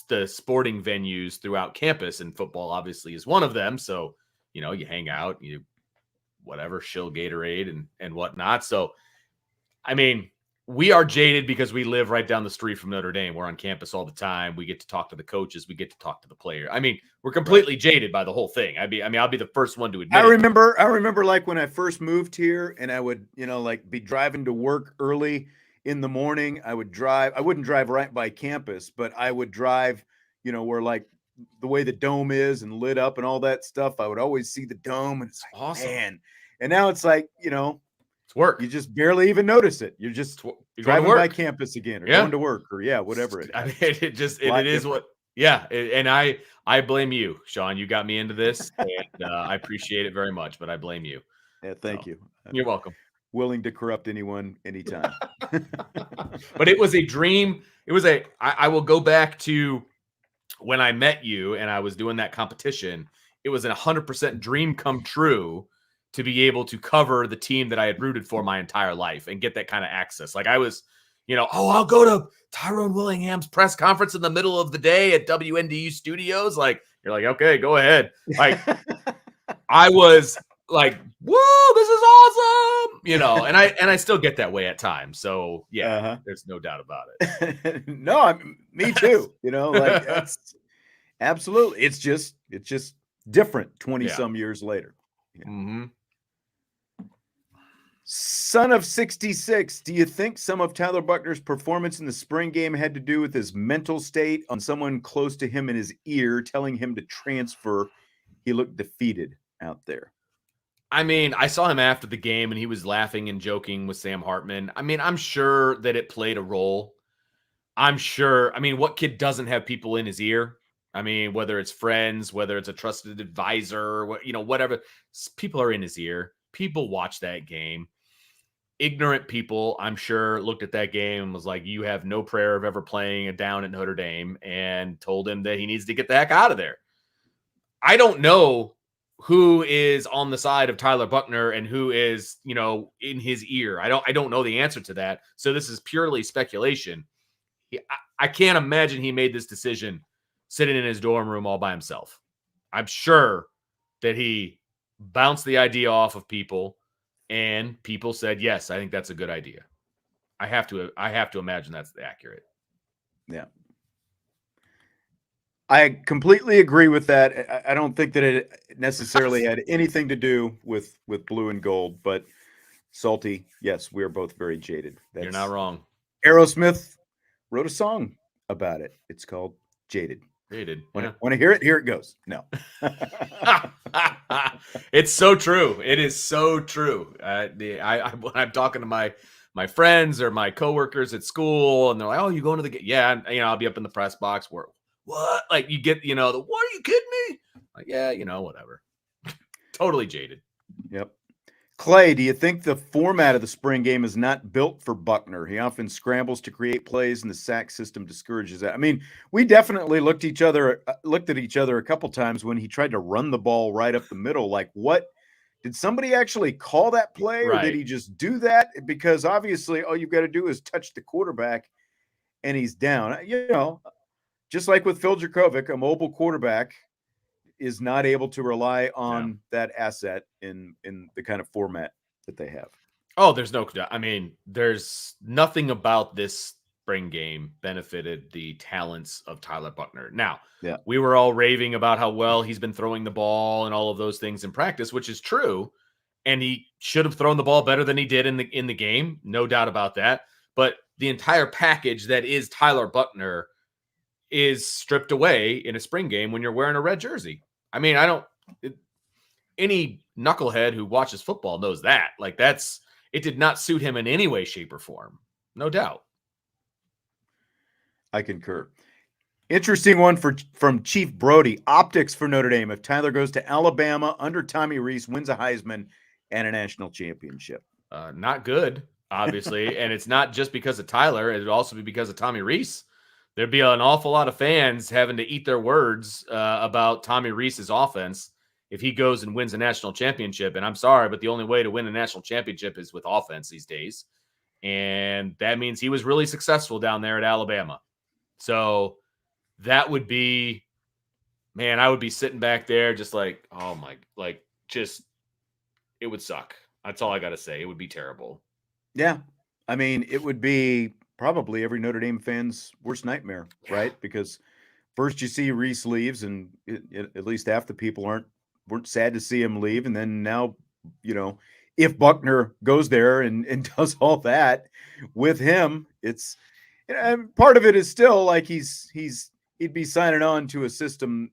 the sporting venues throughout campus, and football obviously is one of them. So, you hang out, you shill Gatorade and whatnot. So, I mean, we are jaded because we live right down the street from Notre Dame. We're on campus all the time. We get to talk to the coaches. We get to talk to the players. I mean, we're completely jaded by the whole thing. I'll be the first one to admit I remember like when I first moved here and I would, be driving to work early in the morning. I wouldn't drive right by campus, but I would drive, where like the way the dome is and lit up and all that stuff. I would always see the dome and it's like, awesome. Man. And now it's like, it's work. You just barely even notice it. You're just driving by campus again or going to work or whatever it is. I mean, it is what, and I blame you, Sean. You got me into this and I appreciate it very much, but I blame you. Yeah, thank you. You're welcome. Willing to corrupt anyone anytime. But it was a dream. I will go back to when I met you and I was doing that competition. It was a 100% dream come true to be able to cover the team that I had rooted for my entire life and get that kind of access. Like I was, I'll go to Tyrone Willingham's press conference in the middle of the day at WNDU Studios. Like, you're like, okay, go ahead. Like, I was like, whoa, this is awesome. And I still get that way at times. So yeah, there's no doubt about it. No, me too. Like that's absolutely. It's just different 20 some years later. Mm-hmm. Son of 66, do you think some of Tyler Buchner's performance in the spring game had to do with his mental state on someone close to him in his ear telling him to transfer? He looked defeated out there. I mean, I saw him after the game and he was laughing and joking with Sam Hartman. I mean, I'm sure that it played a role. I'm sure. I mean, what kid doesn't have people in his ear? I mean, whether it's friends, whether it's a trusted advisor, whatever, people are in his ear. People watch that game. Ignorant people, I'm sure, looked at that game and was like, you have no prayer of ever playing a down at Notre Dame, and told him that he needs to get the heck out of there. I don't know who is on the side of Tyler Buchner and who is, in his ear. I don't know the answer to that. So this is purely speculation. I can't imagine he made this decision sitting in his dorm room all by himself. I'm sure that he bounced the idea off of people, and people said, yes, I think that's a good idea. I have to imagine that's accurate. Yeah. I completely agree with that. I don't think that it necessarily had anything to do with blue and gold, but Salty, yes, we're both very jaded. You're not wrong. Aerosmith wrote a song about it. It's called Jaded. Want to hear it? Here it goes. No. It's so true. It is so true. When I'm talking to my friends or my coworkers at school, and they're like, "Oh, you going to the game?" Yeah, I'll be up in the press box. Where what? Like you get, what are you kidding me? Like, yeah, whatever. Totally jaded. Yep. Clay, do you think the format of the spring game is not built for Buchner? He often scrambles to create plays, and the sack system discourages that. I mean, we definitely looked at each other a couple times when he tried to run the ball right up the middle. Like, what did somebody actually call that play, or did he just do that? Because obviously, all you've got to do is touch the quarterback, and he's down. Just like with Phil Dracovic, a mobile quarterback is not able to rely on that asset in the kind of format that they have. Oh, there's no doubt. I mean, there's nothing about this spring game benefited the talents of Tyler Buchner. Now, we were all raving about how well he's been throwing the ball and all of those things in practice, which is true. And he should have thrown the ball better than he did in the game. No doubt about that. But the entire package that is Tyler Buchner is stripped away in a spring game when you're wearing a red jersey. I mean, any knucklehead who watches football knows that. Like, it did not suit him in any way, shape, or form. No doubt. I concur. Interesting one from Chief Brody. Optics for Notre Dame. If Tyler goes to Alabama under Tommy Rees, wins a Heisman and a national championship. Not good, obviously. And it's not just because of Tyler. It would also be because of Tommy Rees. There'd be an awful lot of fans having to eat their words about Tommy Rees's offense if he goes and wins a national championship. And I'm sorry, but the only way to win a national championship is with offense these days. And that means he was really successful down there at Alabama. So that would be, man, I would be sitting back there just like, oh my, it would suck. That's all I got to say. It would be terrible. Yeah. I mean, it would be probably every Notre Dame fan's worst nightmare, right? Because first you see Rees leaves, and at least half the people weren't sad to see him leave. And then now, if Buchner goes there and does all that with him, it's, and part of it is still like he'd be signing on to a system,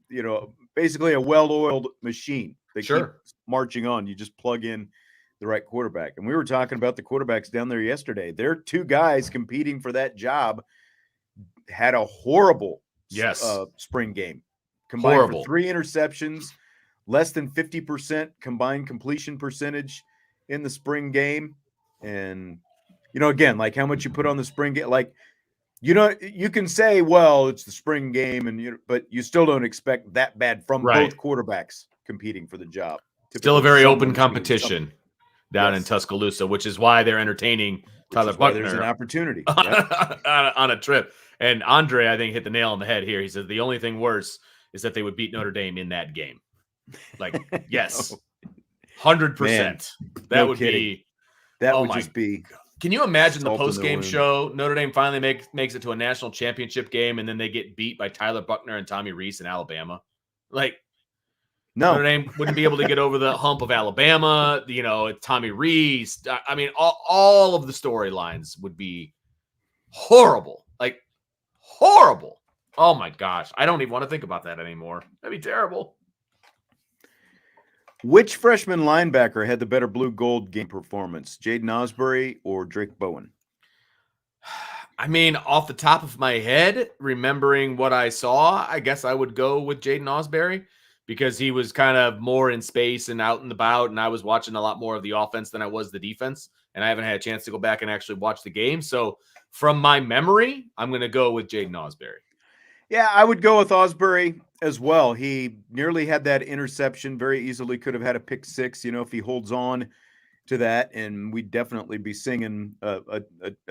basically a well-oiled machine that keeps marching on. You just plug in the right quarterback. And we were talking about the quarterbacks down there yesterday. Their two guys competing for that job had a horrible spring game. Combined for 3 interceptions, less than 50% combined completion percentage in the spring game. And, again, like how much you put on the spring game, like, you can say, well, it's the spring game, but you still don't expect that bad from both quarterbacks competing for the job. Still a Typically, very open someone's doing competition down in Yes. Tuscaloosa, which is why they're entertaining Which Tyler is why there's an Buchner opportunity. Yep. on a trip. And Andre, I think, hit the nail on the head here. He says the only thing worse is that they would beat Notre Dame in that game. Like, yes, 100%. That no would kidding. be. That Oh would my! just be. Can you imagine the salt in the post-game wound. show? Notre Dame finally makes it to a national championship game, and then they get beat by Tyler Buchner and Tommy Rees in Alabama. Like, No. Notre Dame wouldn't be able to get over the hump of Alabama. You know, it's Tommy Rees. I mean, all of the storylines would be horrible. Like, horrible. Oh my gosh. I don't even want to think about that anymore. That'd be terrible. Which freshman linebacker had the better blue gold game performance, Jaden Osbury or Drake Bowen? I mean, off the top of my head, remembering what I saw, I guess I would go with Jaden Osbury because he was kind of more in space and out and about, and I was watching a lot more of the offense than I was the defense, and I haven't had a chance to go back and actually watch the game. So from my memory, I'm going to go with Jaden Osbury. Yeah, I would go with Osbury as well. He nearly had that interception, very easily could have had a pick six, if he holds on to that, and we'd definitely be singing a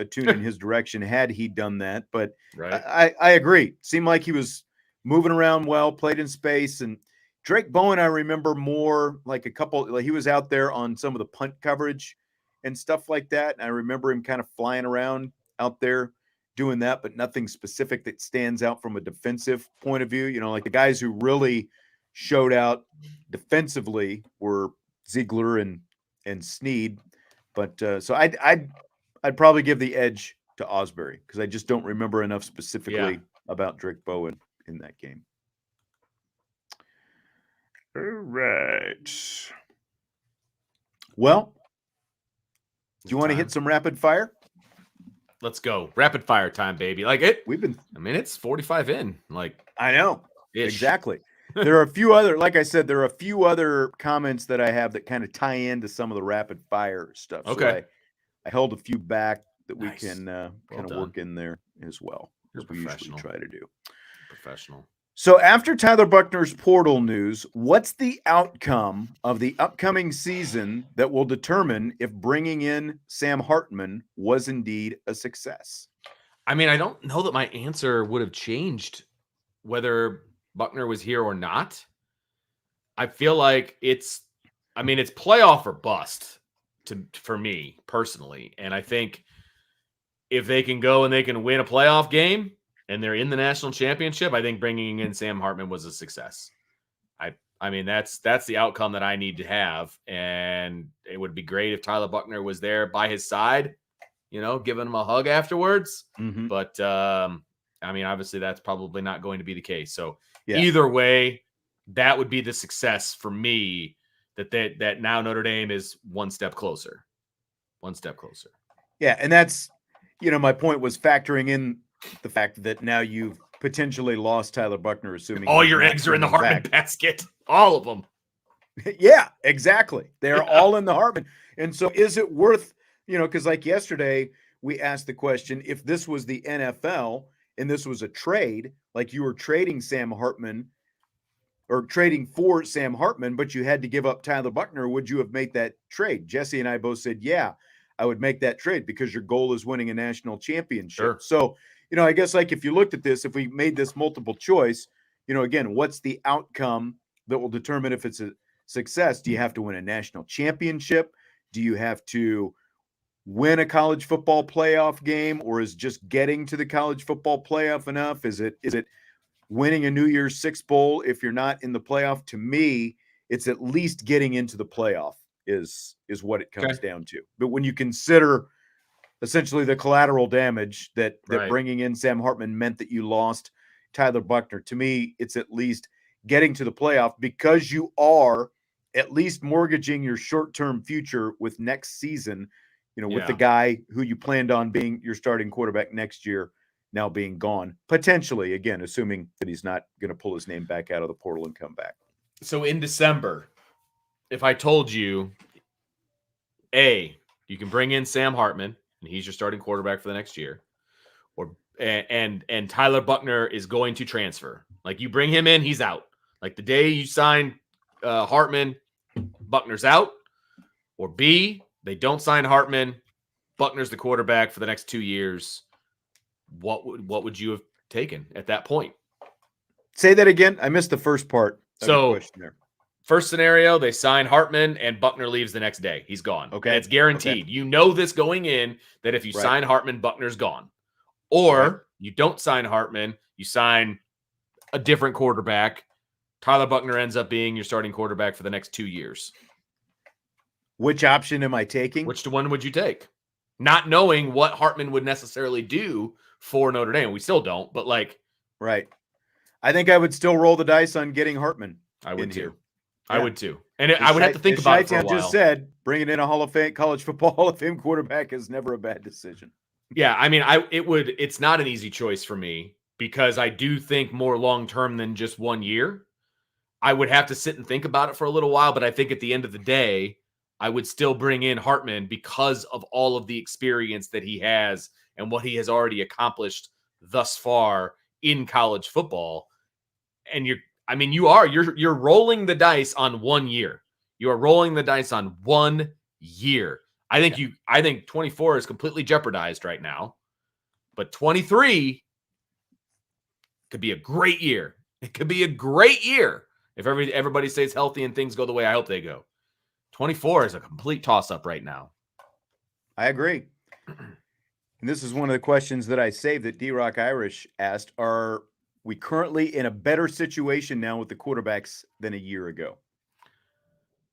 tune in his direction had he done that. But right. I agree. Seemed like he was moving around well, played in space. And Drake Bowen, I remember more like he was out there on some of the punt coverage and stuff like that. And I remember him kind of flying around out there doing that, but nothing specific that stands out from a defensive point of view. Like the guys who really showed out defensively were Ziegler and Sneed, but so I'd probably give the edge to Osbury because I just don't remember enough specifically about Drake Bowen in that game. All right. Well, do you want to hit some rapid fire? Let's go. Rapid fire time, baby. Like it. It's 45 in. Like I know. Ish. Exactly. There are a few other, like I said, there are a few other comments that I have that kind of tie into some of the rapid fire stuff. Okay. So I held a few back that we Nice. can kind of work in there as well, as we usually try to do. Professional. So after Tyler Buchner's portal news, what's the outcome of the upcoming season that will determine if bringing in Sam Hartman was indeed a success? I mean, I don't know that my answer would have changed whether Buchner was here or not. I feel like it's playoff or bust for me personally. And I think if they can go and they can win a playoff game and they're in the national championship, I think bringing in Sam Hartman was a success. I mean, that's the outcome that I need to have. And it would be great if Tyler Buchner was there by his side, giving him a hug afterwards. Mm-hmm. But, obviously that's probably not going to be the case. So either way, that would be the success for me that now Notre Dame is one step closer. Yeah. And that's, my point was factoring in the fact that now you've potentially lost Tyler Buchner, assuming all your eggs are in the Hartman basket. All of them. Yeah, exactly. They're all in the Hartman. And so is it worth, because like yesterday we asked the question, if this was the NFL and this was a trade, like you were trading Sam Hartman or trading for Sam Hartman, but you had to give up Tyler Buchner, would you have made that trade? Jesse and I both said, yeah, I would make that trade because your goal is winning a national championship. Sure. So, I guess like if you looked at this, if we made this multiple choice, again, what's the outcome that will determine if it's a success? Do you have to win a national championship? Do you have to win a college football playoff game, or is just getting to the college football playoff enough? Is it winning a New Year's Six Bowl if you're not in the playoff? To me, it's at least getting into the playoff is what it comes down to. But when you consider essentially the collateral damage that bringing in Sam Hartman meant that you lost Tyler Buchner, to me, it's at least getting to the playoff because you are at least mortgaging your short-term future with next season, with the guy who you planned on being your starting quarterback next year now being gone, potentially, again, assuming that he's not going to pull his name back out of the portal and come back. So in December, if I told you, you can bring in Sam Hartman and he's your starting quarterback for the next year, and Tyler Buchner is going to transfer. Like you bring him in, he's out. Like the day you sign Hartman, Buchner's out, or B, they don't sign Hartman, Buchner's the quarterback for the next 2 years. What would you have taken at that point? Say that again. I missed the first part of your So, question there. first scenario, they sign Hartman and Buchner leaves the next day. He's gone. Okay. And it's guaranteed. Okay. You know this going in, that if you Right. sign Hartman, Buchner's gone. Or Right. you don't sign Hartman, you sign a different quarterback. Tyler Buchner ends up being your starting quarterback for the next 2 years. Which option am I taking? Which one would you take? Not knowing what Hartman would necessarily do for Notre Dame. We still don't, but like. Right. I think I would still roll the dice on getting Hartman. I would too. Here. I Yeah. would too. And I would have to think about it for a while. Just said, bringing in a college football Hall of Fame quarterback is never a bad decision. Yeah, I mean, it's not an easy choice for me because I do think more long-term than just 1 year. I would have to sit and think about it for a little while, but I think at the end of the day, I would still bring in Hartman because of all of the experience that he has and what he has already accomplished thus far in college football. And you're rolling the dice on 1 year. You are rolling the dice on 1 year. I think 24 is completely jeopardized right now, but 23 could be a great year. It could be a great year if everybody stays healthy and things go the way I hope they go. 24 is a complete toss-up right now. I agree. And this is one of the questions that I saved that D-Rock Irish asked. Are we currently in a better situation now with the quarterbacks than a year ago?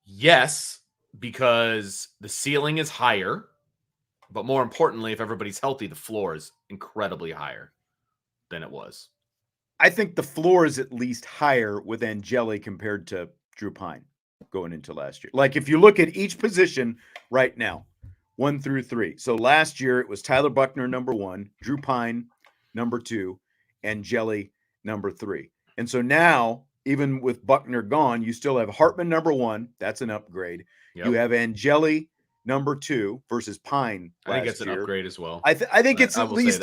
Yes, because the ceiling is higher, but more importantly, if everybody's healthy, the floor is incredibly higher than it was. I think the floor is at least higher with Angeli compared to Drew Pine going into last year. Like if you look at each position right now, 1 through 3. So last year it was Tyler Buchner number 1, Drew Pine number 2, Angeli number 3. And so now, even with Buchner gone, you still have Hartman number 1. That's an upgrade. Yep. You have Angeli number 2 versus Pine. I think it's an upgrade as well. I think it's at least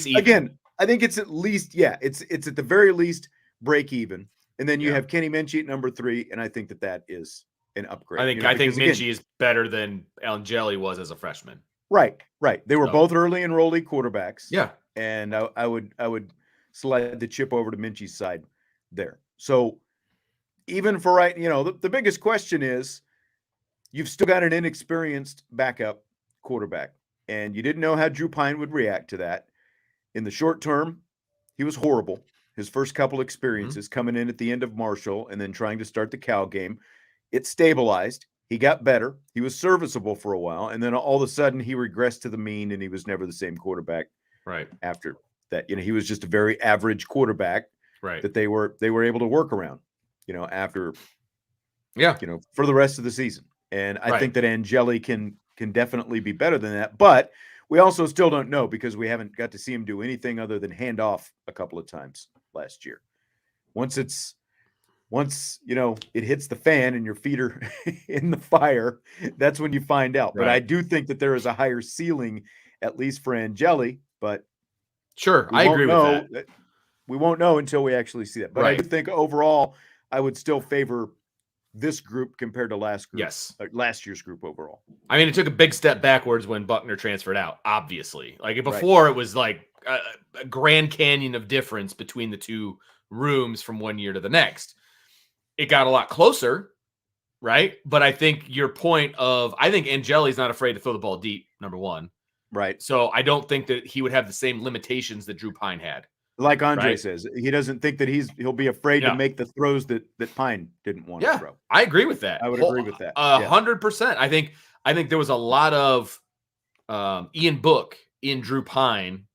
even. Again, I think it's at least, it's at the very least break even. And then you have Kenny Minchie at number 3, and I think that is an upgrade. I think Minchie is better than Angeli was as a freshman. Right. They were both early enrollee quarterbacks. Yeah. And I would slide the chip over to Minchie's side there. So even for right, the biggest question is you've still got an inexperienced backup quarterback, and you didn't know how Drew Pine would react to that. In the short term, he was horrible. His first couple experiences coming in at the end of Marshall and then trying to start the Cal game, it stabilized. He got better. He was serviceable for a while, and then all of a sudden he regressed to the mean, and he was never the same quarterback. Right after that, he was just a very average quarterback. Right. That they were able to work around. After. Yeah. For the rest of the season, and I think that Angeli can definitely be better than that, but. We also still don't know because we haven't got to see him do anything other than hand off a couple of times last year. Once it hits the fan and your feet are in the fire, that's when you find out. Right. But I do think that there is a higher ceiling, at least for Angeli. But sure, I agree with that. We won't know until we actually see that. But I do think overall, I would still favor this group compared to last year's group overall. I mean, it took a big step backwards when Buchner transferred out, obviously. Like before, it was like a Grand Canyon of difference between the two rooms from 1 year to the next. It got a lot closer, right? But I think your point I think Angeli's not afraid to throw the ball deep, number 1. Right. So I don't think that he would have the same limitations that Drew Pine had. Like Andre says, he doesn't think that he'll be afraid to make the throws that Pine didn't want to throw. I agree with that. I would agree with that. 100%. I think there was a lot of Ian Book in Drew Pine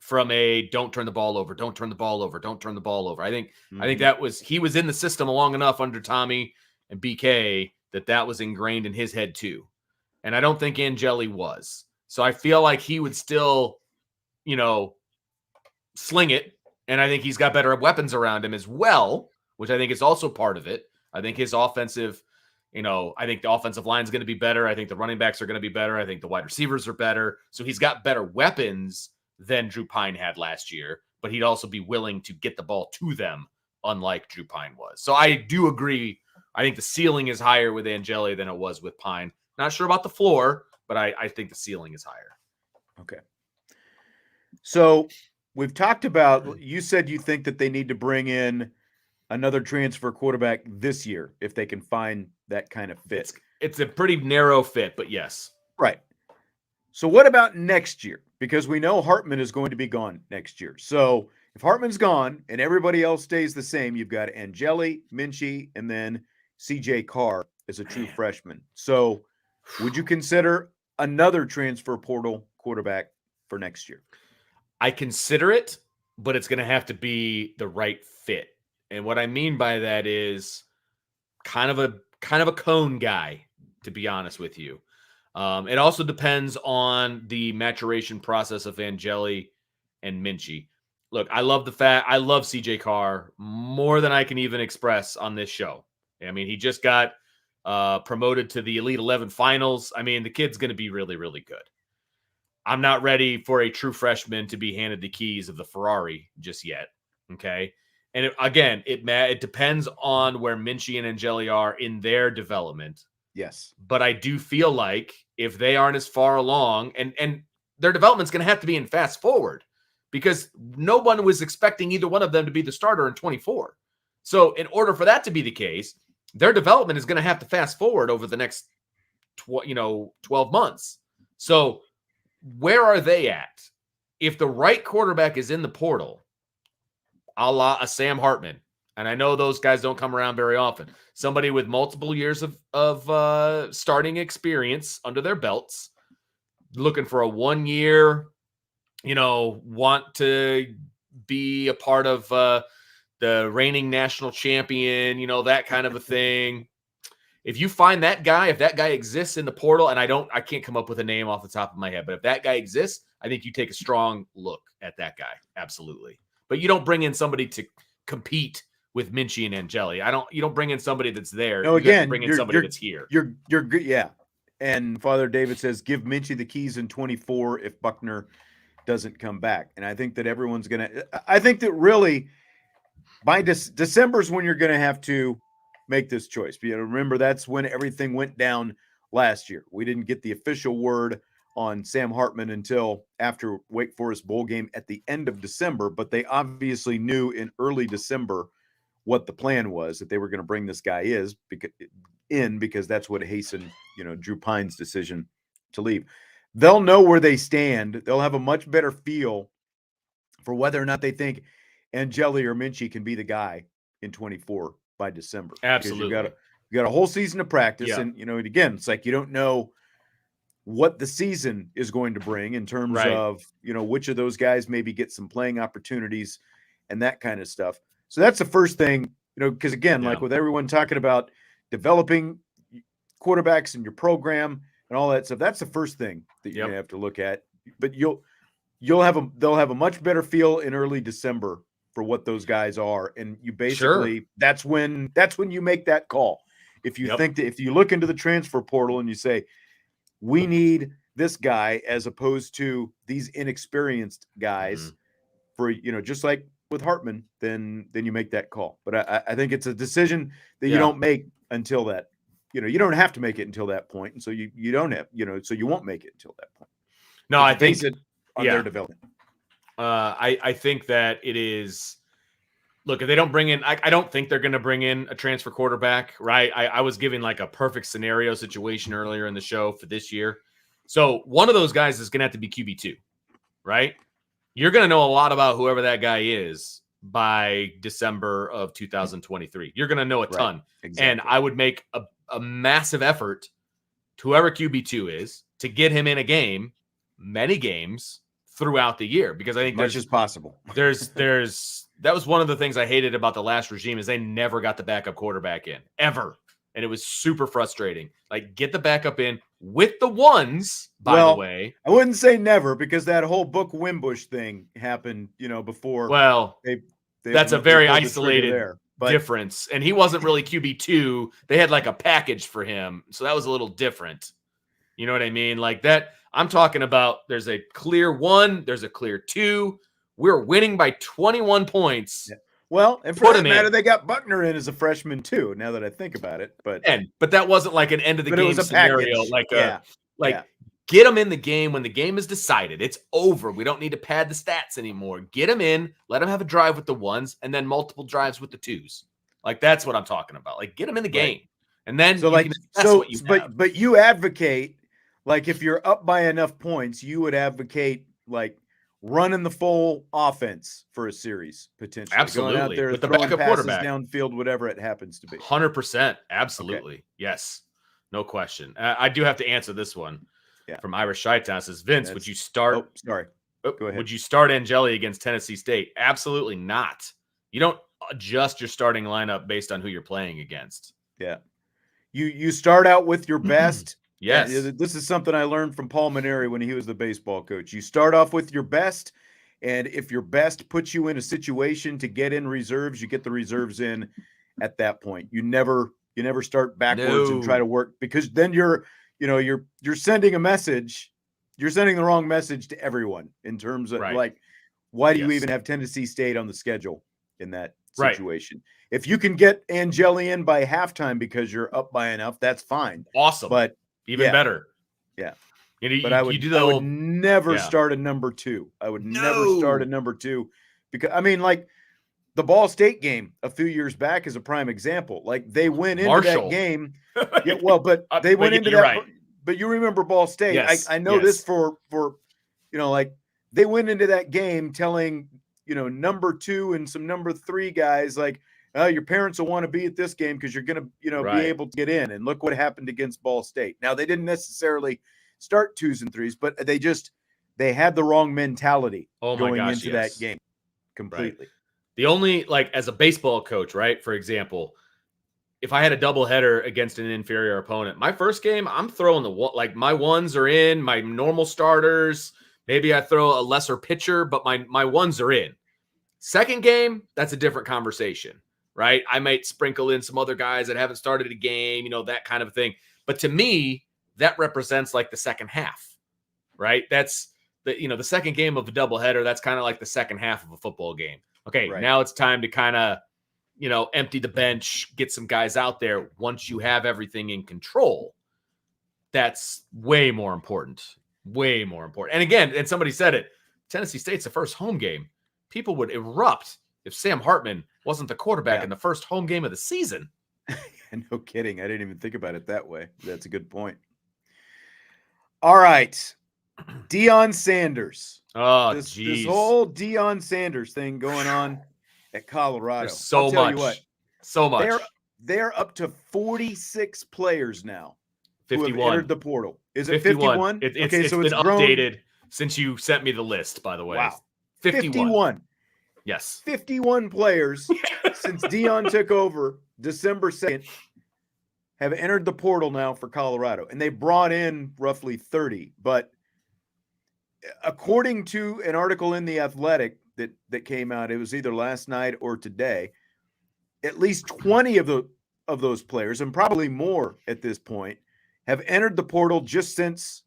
from a don't turn the ball over, don't turn the ball over, don't turn the ball over. I think he was in the system long enough under Tommy and BK that was ingrained in his head too. And I don't think Angeli was. So I feel like he would still, sling it, and I think he's got better weapons around him as well, which I think is also part of it. I think his offensive, I think the offensive line is going to be better. I think the running backs are going to be better. I think the wide receivers are better. So he's got better weapons than Drew Pine had last year, but he'd also be willing to get the ball to them, unlike Drew Pine was. So I do agree I think the ceiling is higher with Angeli than it was with Pine. Not sure about the floor, but I think the ceiling is higher. Okay. So we've talked about, you said you think that they need to bring in another transfer quarterback this year if they can find that kind of fit. It's a pretty narrow fit, but yes. Right. So what about next year? Because we know Hartman is going to be gone next year. So if Hartman's gone and everybody else stays the same, you've got Angeli, Minchie, and then CJ Carr as a true freshman. So would you consider another transfer portal quarterback for next year? I consider it, but it's going to have to be the right fit. And what I mean by that is kind of a cone guy, to be honest with you. It also depends on the maturation process of Angeli and Minchie. Look, I love CJ Carr more than I can even express on this show. I mean, he just got promoted to the Elite 11 finals. I mean, the kid's going to be really, really good. I'm not ready for a true freshman to be handed the keys of the Ferrari just yet. Okay. And it depends on where Minchie and Angeli are in their development. Yes. But I do feel like if they aren't as far along, and their development's going to have to be in fast forward, because no one was expecting either one of them to be the starter in 24. So in order for that to be the case, their development is going to have to fast forward over the next 12 months. So where are they at? If the right quarterback is in the portal, a la a Sam Hartman, and I know those guys don't come around very often, somebody with multiple years of starting experience under their belts, looking for a 1 year, want to be a part of the reigning national champion, that kind of a thing. If you find that guy, if that guy exists in the portal, and I can't come up with a name off the top of my head, but if that guy exists, I think you take a strong look at that guy. Absolutely. But you don't bring in somebody to compete with Minchie and Angeli. You don't bring in somebody that's there. No, again, bring in somebody that's here. You're good. Yeah. And Father David says, give Minchie the keys in 24 if Buchner doesn't come back. And I think that everyone's going to, I think that really by December's when you're going to have to make this choice. But remember, that's when everything went down last year. We didn't get the official word on Sam Hartman until after Wake Forest bowl game at the end of December, but they obviously knew in early December what the plan was, that they were going to bring this guy because that's what hastened, Drew Pine's decision to leave. They'll know where they stand. They'll have a much better feel for whether or not they think Angeli or Minchie can be the guy in 24 by December. Absolutely. You got a whole season of practice. Yeah. And, again, it's like you don't know what the season is going to bring in terms of, which of those guys maybe get some playing opportunities and that kind of stuff. So that's the first thing, because again, like with everyone talking about developing quarterbacks in your program and all that stuff, that's the first thing that you're going to have to look at. But they'll have a much better feel in early December for what those guys are. And you basically, that's when you make that call. If you think that if you look into the transfer portal and you say, we need this guy as opposed to these inexperienced guys for, just like with Hartman, then you make that call. But I think it's a decision that you don't make until that, you don't have to make it until that point. And so you don't have, so you won't make it until that point. No, I think base it on their development. I think that it is. Look, if they don't bring in, I don't think they're going to bring in a transfer quarterback, right? I was giving like a perfect scenario situation earlier in the show for this year. So one of those guys is going to have to be QB2, right? You're going to know a lot about whoever that guy is by December of 2023. You're going to know a ton. Exactly. And I would make a massive effort to whoever QB2 is to get him in a game, many games throughout the year, because I think as much as possible. That was one of the things I hated about the last regime is they never got the backup quarterback in ever. And it was super frustrating. Like, get the backup in with the ones, by the way. I wouldn't say never, because that whole Book Wimbush thing happened, before. Well, that's a very isolated difference. And he wasn't really QB2. They had like a package for him. So that was a little different. You know what I mean? Like that. I'm talking about there's a clear 1, there's a clear 2. We're winning by 21 points. Well, and for Put that him matter, in. they got Buchner in as a freshman too. Now that I think about it, but That wasn't like an end of the it game was a scenario. package. Like Yeah, yeah, get them in the game when the game is decided. It's over. We don't need to pad the stats anymore. Get them in. Let them have a drive with the ones, and then multiple drives with the twos. Like that's what I'm talking about. Like get them in the right. game, and then So you like can assess what you have. but you advocate, like, if you're up by enough points, you would advocate like running the full offense for a series, potentially going out Absolutely, there with the throwing backup passes quarterback. downfield, whatever it happens to be. 100%. Okay. Absolutely. Yes. No question. I do have to answer this one Yeah. from Irish Shytown. Says, Vince, would you start? Sorry. Go ahead. Would you start Angeli against Tennessee State? Absolutely not. You don't adjust your starting lineup based on who you're playing against. Yeah. You start out with your best. Yes. This is something I learned from Paul Maneri when he was the baseball coach. You start off with your best, and if your best puts you in a situation to get in reserves, you get the reserves in at that point. You never start backwards and try to work, because then you're sending a message. You're sending the wrong message to everyone in terms of like, why do you even have Tennessee State on the schedule in that situation? Right. If you can get Angeli in by halftime because you're up by enough, that's fine. Awesome. But even better. Yeah. But I would never start a number 2. I would never start a number 2, because I mean, like the Ball State game a few years back is a prime example. Like they went into that game. Yeah, well, but they went into that. Right. But you remember Ball State. Yes, I know this for like they went into that game telling, number 2 and some number 3 guys, like, your parents will want to be at this game because you're going to, be able to get in. And look what happened against Ball State. Now, they didn't necessarily start 2s and 3s, but they had the wrong mentality going into that game completely. Right. The only, like, as a baseball coach, right, for example, if I had a doubleheader against an inferior opponent, my first game, I'm throwing my ones are in, my normal starters. Maybe I throw a lesser pitcher, but my ones are in. Second game, that's a different conversation, right? I might sprinkle in some other guys that haven't started a game, that kind of thing. But to me, that represents like the second half, right? That's the second game of a doubleheader. That's kind of like the second half of a football game. Okay, now it's time to kind of, empty the bench, get some guys out there. Once you have everything in control, that's way more important. Way more important. And again, and somebody said it, Tennessee State's the first home game. People would erupt if Sam Hartman wasn't the quarterback in the first home game of the season. No kidding. I didn't even think about it that way. That's a good point. All right. Deion Sanders. Oh, this whole Deion Sanders thing going on at Colorado. There's so much. So much. They're up to 46 players now 51. who have entered the portal. Is it 51? It's been updated since you sent me the list, by the way. Wow. 51. Yes. 51 players since Deion took over December 2nd have entered the portal now for Colorado. And they brought in roughly 30. But according to an article in The Athletic that came out, it was either last night or today, at least 20 of those players, and probably more at this point, have entered the portal just since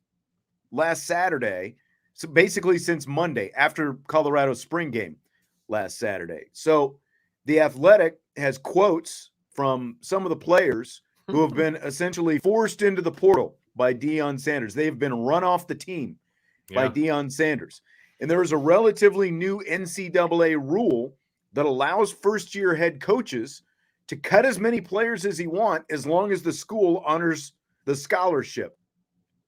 last Saturday. So basically since Monday, after Colorado's spring game last Saturday. So The Athletic has quotes from some of the players who have been essentially forced into the portal by Deion Sanders. They have been run off the team by Deion Sanders. And there is a relatively new NCAA rule that allows first-year head coaches to cut as many players as he wants as long as the school honors the scholarship.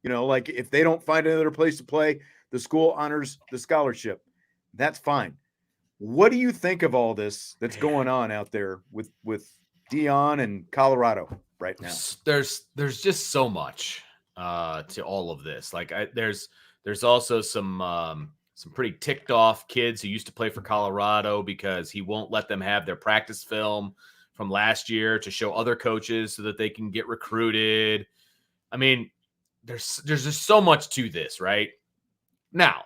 Like if they don't find another place to play, the school honors the scholarship. That's fine. What do you think of all this that's going on out there with Deion and Colorado right now? There's just so much to all of this. Like there's also some pretty ticked off kids who used to play for Colorado because he won't let them have their practice film from last year to show other coaches so that they can get recruited. I mean, there's just so much to this, right? Now,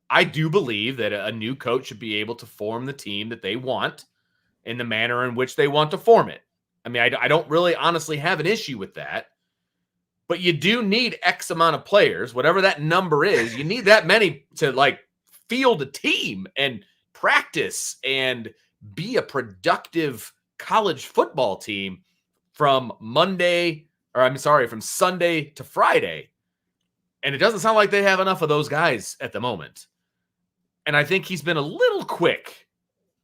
I do believe that a new coach should be able to form the team that they want in the manner in which they want to form it. I mean, I don't really honestly have an issue with that, but you do need X amount of players, whatever that number is. You need that many to like field a team and practice and be a productive college football team from Sunday to Friday. And it doesn't sound like they have enough of those guys at the moment. And I think he's been a little quick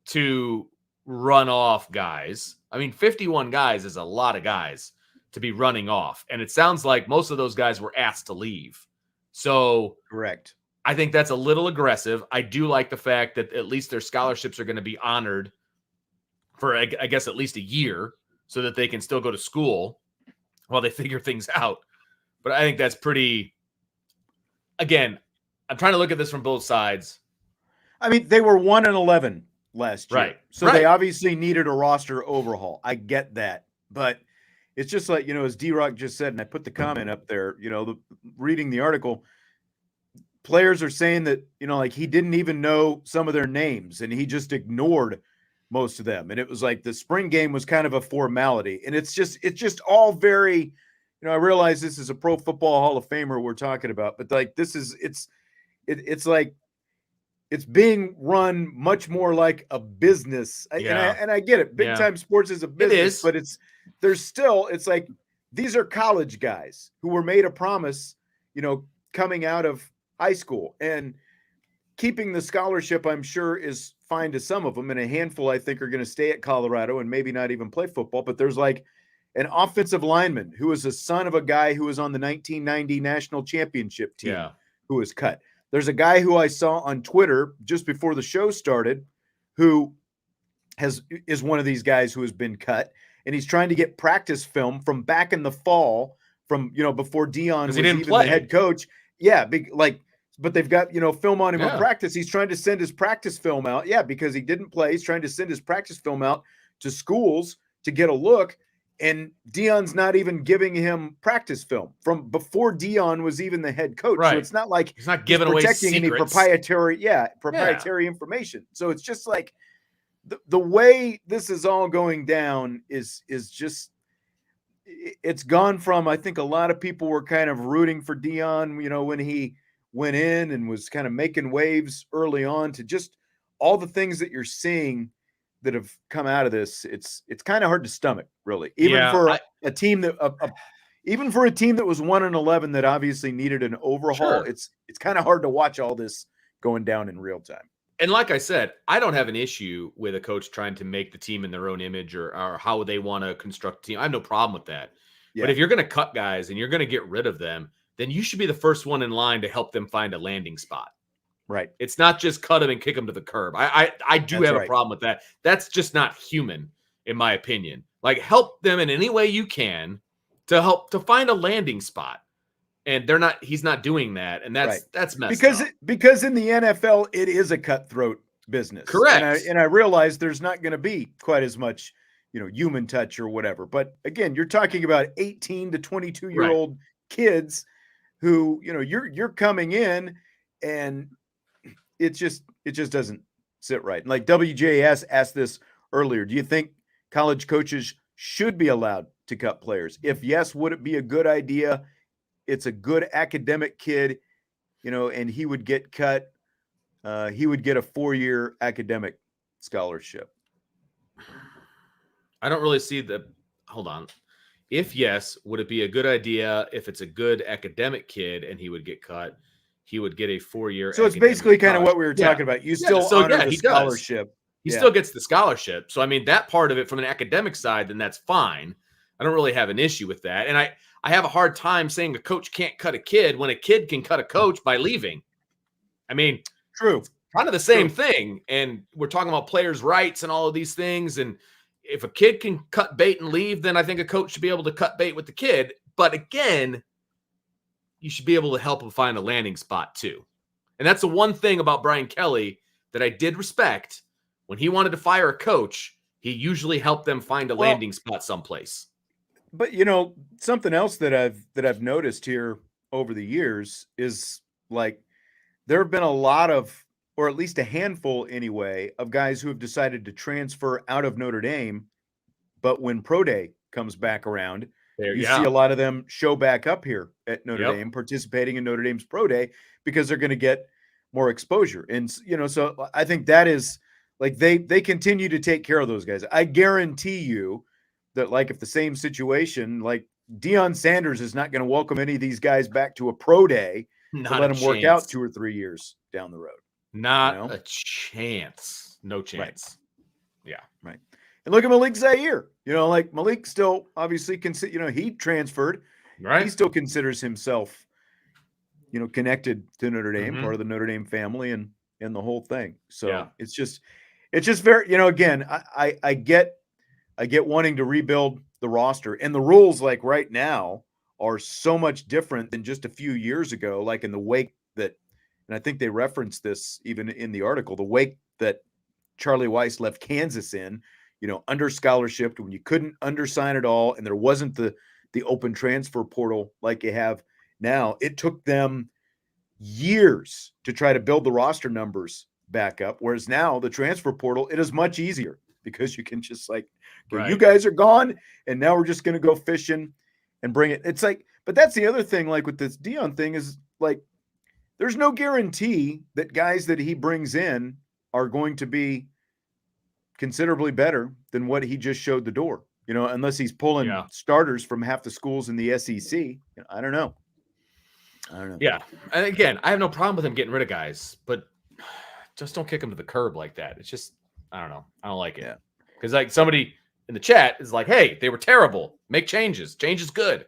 to run off guys. I mean, 51 guys is a lot of guys to be running off. And it sounds like most of those guys were asked to leave. So correct. I think that's a little aggressive. I do like the fact that at least their scholarships are going to be honored for, I guess, at least a year so that they can still go to school while they figure things out. But I think that's pretty, again, I'm trying to look at this from both sides. I mean, they were 1-11 last year. Right. So they obviously needed a roster overhaul. I get that. But it's just like, as D-Rock just said, and I put the comment up there, reading the article, players are saying that, like he didn't even know some of their names and he just ignored most of them. And it was like the spring game was kind of a formality. And it's just all very, I realize this is a Pro Football Hall of Famer we're talking about, but like it's like it's being run much more like a business. And I get it. Big time sports is a business, but it's like these are college guys who were made a promise, coming out of high school, and keeping the scholarship, I'm sure, is fine to some of them. And a handful, I think, are going to stay at Colorado and maybe not even play football. But there's like an offensive lineman who was a son of a guy who was on the 1990 national championship team who was cut. There's a guy who I saw on Twitter just before the show started who is one of these guys who has been cut, and he's trying to get practice film from back in the fall from, before Deion was even the head coach. Yeah. But they've got, film on him in practice. He's trying to send his practice film out. Yeah. Because he didn't play. He's trying to send his practice film out to schools to get a look. And Deion's not even giving him practice film from before Deion was even the head coach. Right. So it's not like he's not giving away secrets. Any proprietary information. So it's just like the way this is all going down is just, it's gone from, I think a lot of people were kind of rooting for Deion, when he went in and was kind of making waves early on, to just all the things that you're seeing that have come out of this. It's kind of hard to stomach, really, even for a team that even for a team that was 1-11 that obviously needed an overhaul. Sure. It's kind of hard to watch all this going down in real time. And like I said, I don't have an issue with a coach trying to make the team in their own image or how they want to construct a team. I have no problem with that. Yeah. But if you're going to cut guys and you're going to get rid of them, then you should be the first one in line to help them find a landing spot. Right. It's not just cut them and kick them to the curb. I do have a problem with that. That's just not human, in my opinion. Like, help them in any way you can to find a landing spot. And he's not doing that. And that's messed up. Because in the NFL, it is a cutthroat business. Correct. And I realize there's not going to be quite as much, human touch or whatever. But again, you're talking about 18 to 22-year-old kids who, you're coming in, and it just doesn't sit right. Like WJS asked this earlier. Do you think college coaches should be allowed to cut players? If yes, would it be a good idea? It's a good academic kid, and he would get cut. He would get a 4-year academic scholarship. I don't really see hold on. If yes, would it be a good idea if it's a good academic kid and he would get cut? He would get a 4-year. So it's basically kind of what we were talking about. You still honor the scholarship. He still gets the scholarship. So, I mean, that part of it from an academic side, then that's fine. I don't really have an issue with that. And I have a hard time saying a coach can't cut a kid when a kid can cut a coach by leaving. I mean, true. It's kind of the same thing. And we're talking about players' rights and all of these things. And if a kid can cut bait and leave, then I think a coach should be able to cut bait with the kid. But again, you should be able to help him find a landing spot too. And that's the one thing about Brian Kelly that I did respect. When he wanted to fire a coach, he usually helped them find a landing spot someplace. But something else that I've noticed here over the years is, like, there have been a lot of, or at least a handful anyway, of guys who have decided to transfer out of Notre Dame, but when Pro Day comes back around, you see a lot of them show back up here at Notre Dame, participating in Notre Dame's Pro Day, because they're going to get more exposure. And so I think that is, Like they continue to take care of those guys. I guarantee you that, like, if the same situation, like Deion Sanders is not going to welcome any of these guys back to a pro day to Not let a them work out chance. 2 or 3 years down the road. Not a chance. No chance. Right. Yeah. Right. And look at Malik Zaire. Like Malik still obviously he transferred. Right. He still considers himself, connected to Notre Dame, Mhm. part of the Notre Dame family and the whole thing. So Yeah. it's just very, again, I get wanting to rebuild the roster, and the rules, like right now, are so much different than just a few years ago. Like in the wake that, and I think they referenced this even in the article, the wake that Charlie Weiss left Kansas in, under scholarship, when you couldn't undersign at all, and there wasn't the open transfer portal like you have now. It took them years to try to build the roster numbers back up, whereas now the transfer portal, it is much easier because you can just like, okay, you guys are gone, and now we're just going to go fishing and bring it. It's like, but that's the other thing, like with this Deion thing, is like, there's no guarantee that guys that he brings in are going to be considerably better than what he just showed the door, unless he's pulling starters from half the schools in the SEC. I don't know. Yeah. And again, I have no problem with him getting rid of guys, but just don't kick him to the curb like that. It's just, I don't know. I don't like it. Yeah. Because like somebody in the chat is like, hey, they were terrible. Make changes. Change is good.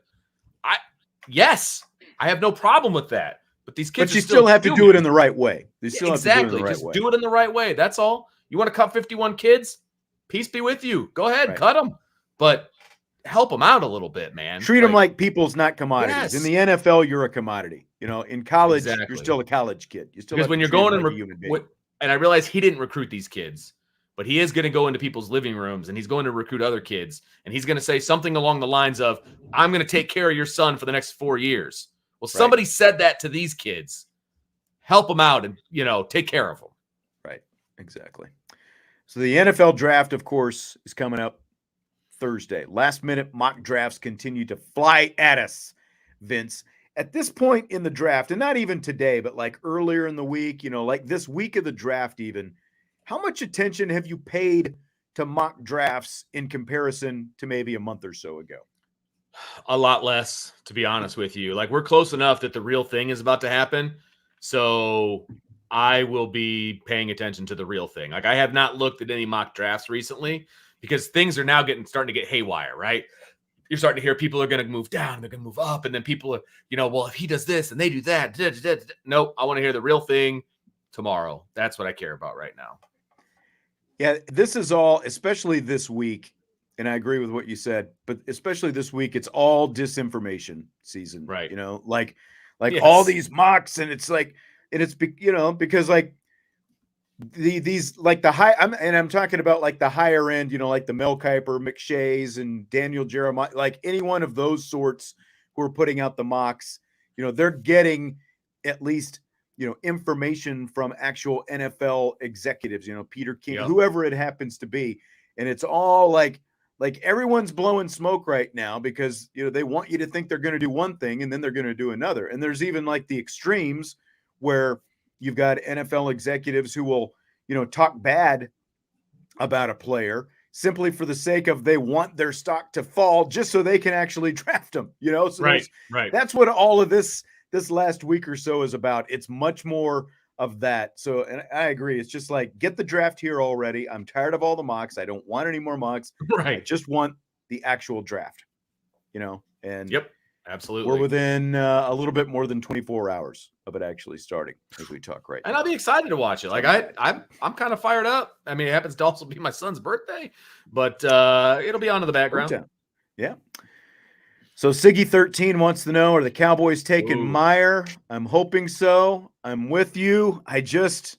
Yes, I have no problem with that. But these kids, but you still have to do it in the right way. You still have to do it in the right just way. Do it in the right way. That's all. You want to cut 51 kids? Peace be with you. Go ahead, cut them. But help them out a little bit, man. Treat them like people's, not commodities. Yes. In the NFL, you're a commodity. In college, you're still a college kid. You still because have when to you're treat going them like a human being. and I realize he didn't recruit these kids, but he is going to go into people's living rooms and he's going to recruit other kids, and he's going to say something along the lines of, "I'm going to take care of your son for the next 4 years." Well, somebody said that to these kids. Help them out and take care of them. Right. Exactly. So the NFL draft, of course, is coming up Thursday. Last minute mock drafts continue to fly at us, Vince. At this point in the draft, and not even today, but like earlier in the week, like this week of the draft even, how much attention have you paid to mock drafts in comparison to maybe a month or so ago? A lot less, to be honest with you. Like, we're close enough that the real thing is about to happen. So I will be paying attention to the real thing. Like, I have not looked at any mock drafts recently because things are now starting to get haywire, right? You're starting to hear people are going to move down, they're going to move up, and then people are, well, if he does this and they do that. Nope, I want to hear the real thing tomorrow. That's what I care about right now. Yeah, this is all, especially this week, and I agree with what you said, but especially this week, it's all disinformation season, right? Like all these mocks, and it's like, and it's because like these like the high, I'm talking about like the higher end, like the Mel Kiper, McShays, and Daniel Jeremiah, like any one of those sorts who are putting out the mocks, they're getting at least information from actual NFL executives, Peter King, whoever it happens to be, and it's all like everyone's blowing smoke right now because they want you to think they're going to do one thing and then they're going to do another. And there's even like the extremes where you've got NFL executives who will, talk bad about a player simply for the sake of they want their stock to fall just so they can actually draft them, So right. That's what all of this last week or so is about. It's much more of that. So, and I agree. It's just like, get the draft here already. I'm tired of all the mocks. I don't want any more mocks. Right. I just want the actual draft, and yep, absolutely. We're within a little bit more than 24 hours of it actually starting as we talk right now. And I'll be excited to watch it. Like I'm kind of fired up. I mean, it happens to also be my son's birthday, but it'll be on in the background. Yeah. So Siggy 13 wants to know, are the Cowboys taking Meyer? I'm hoping so. I'm with you. I just,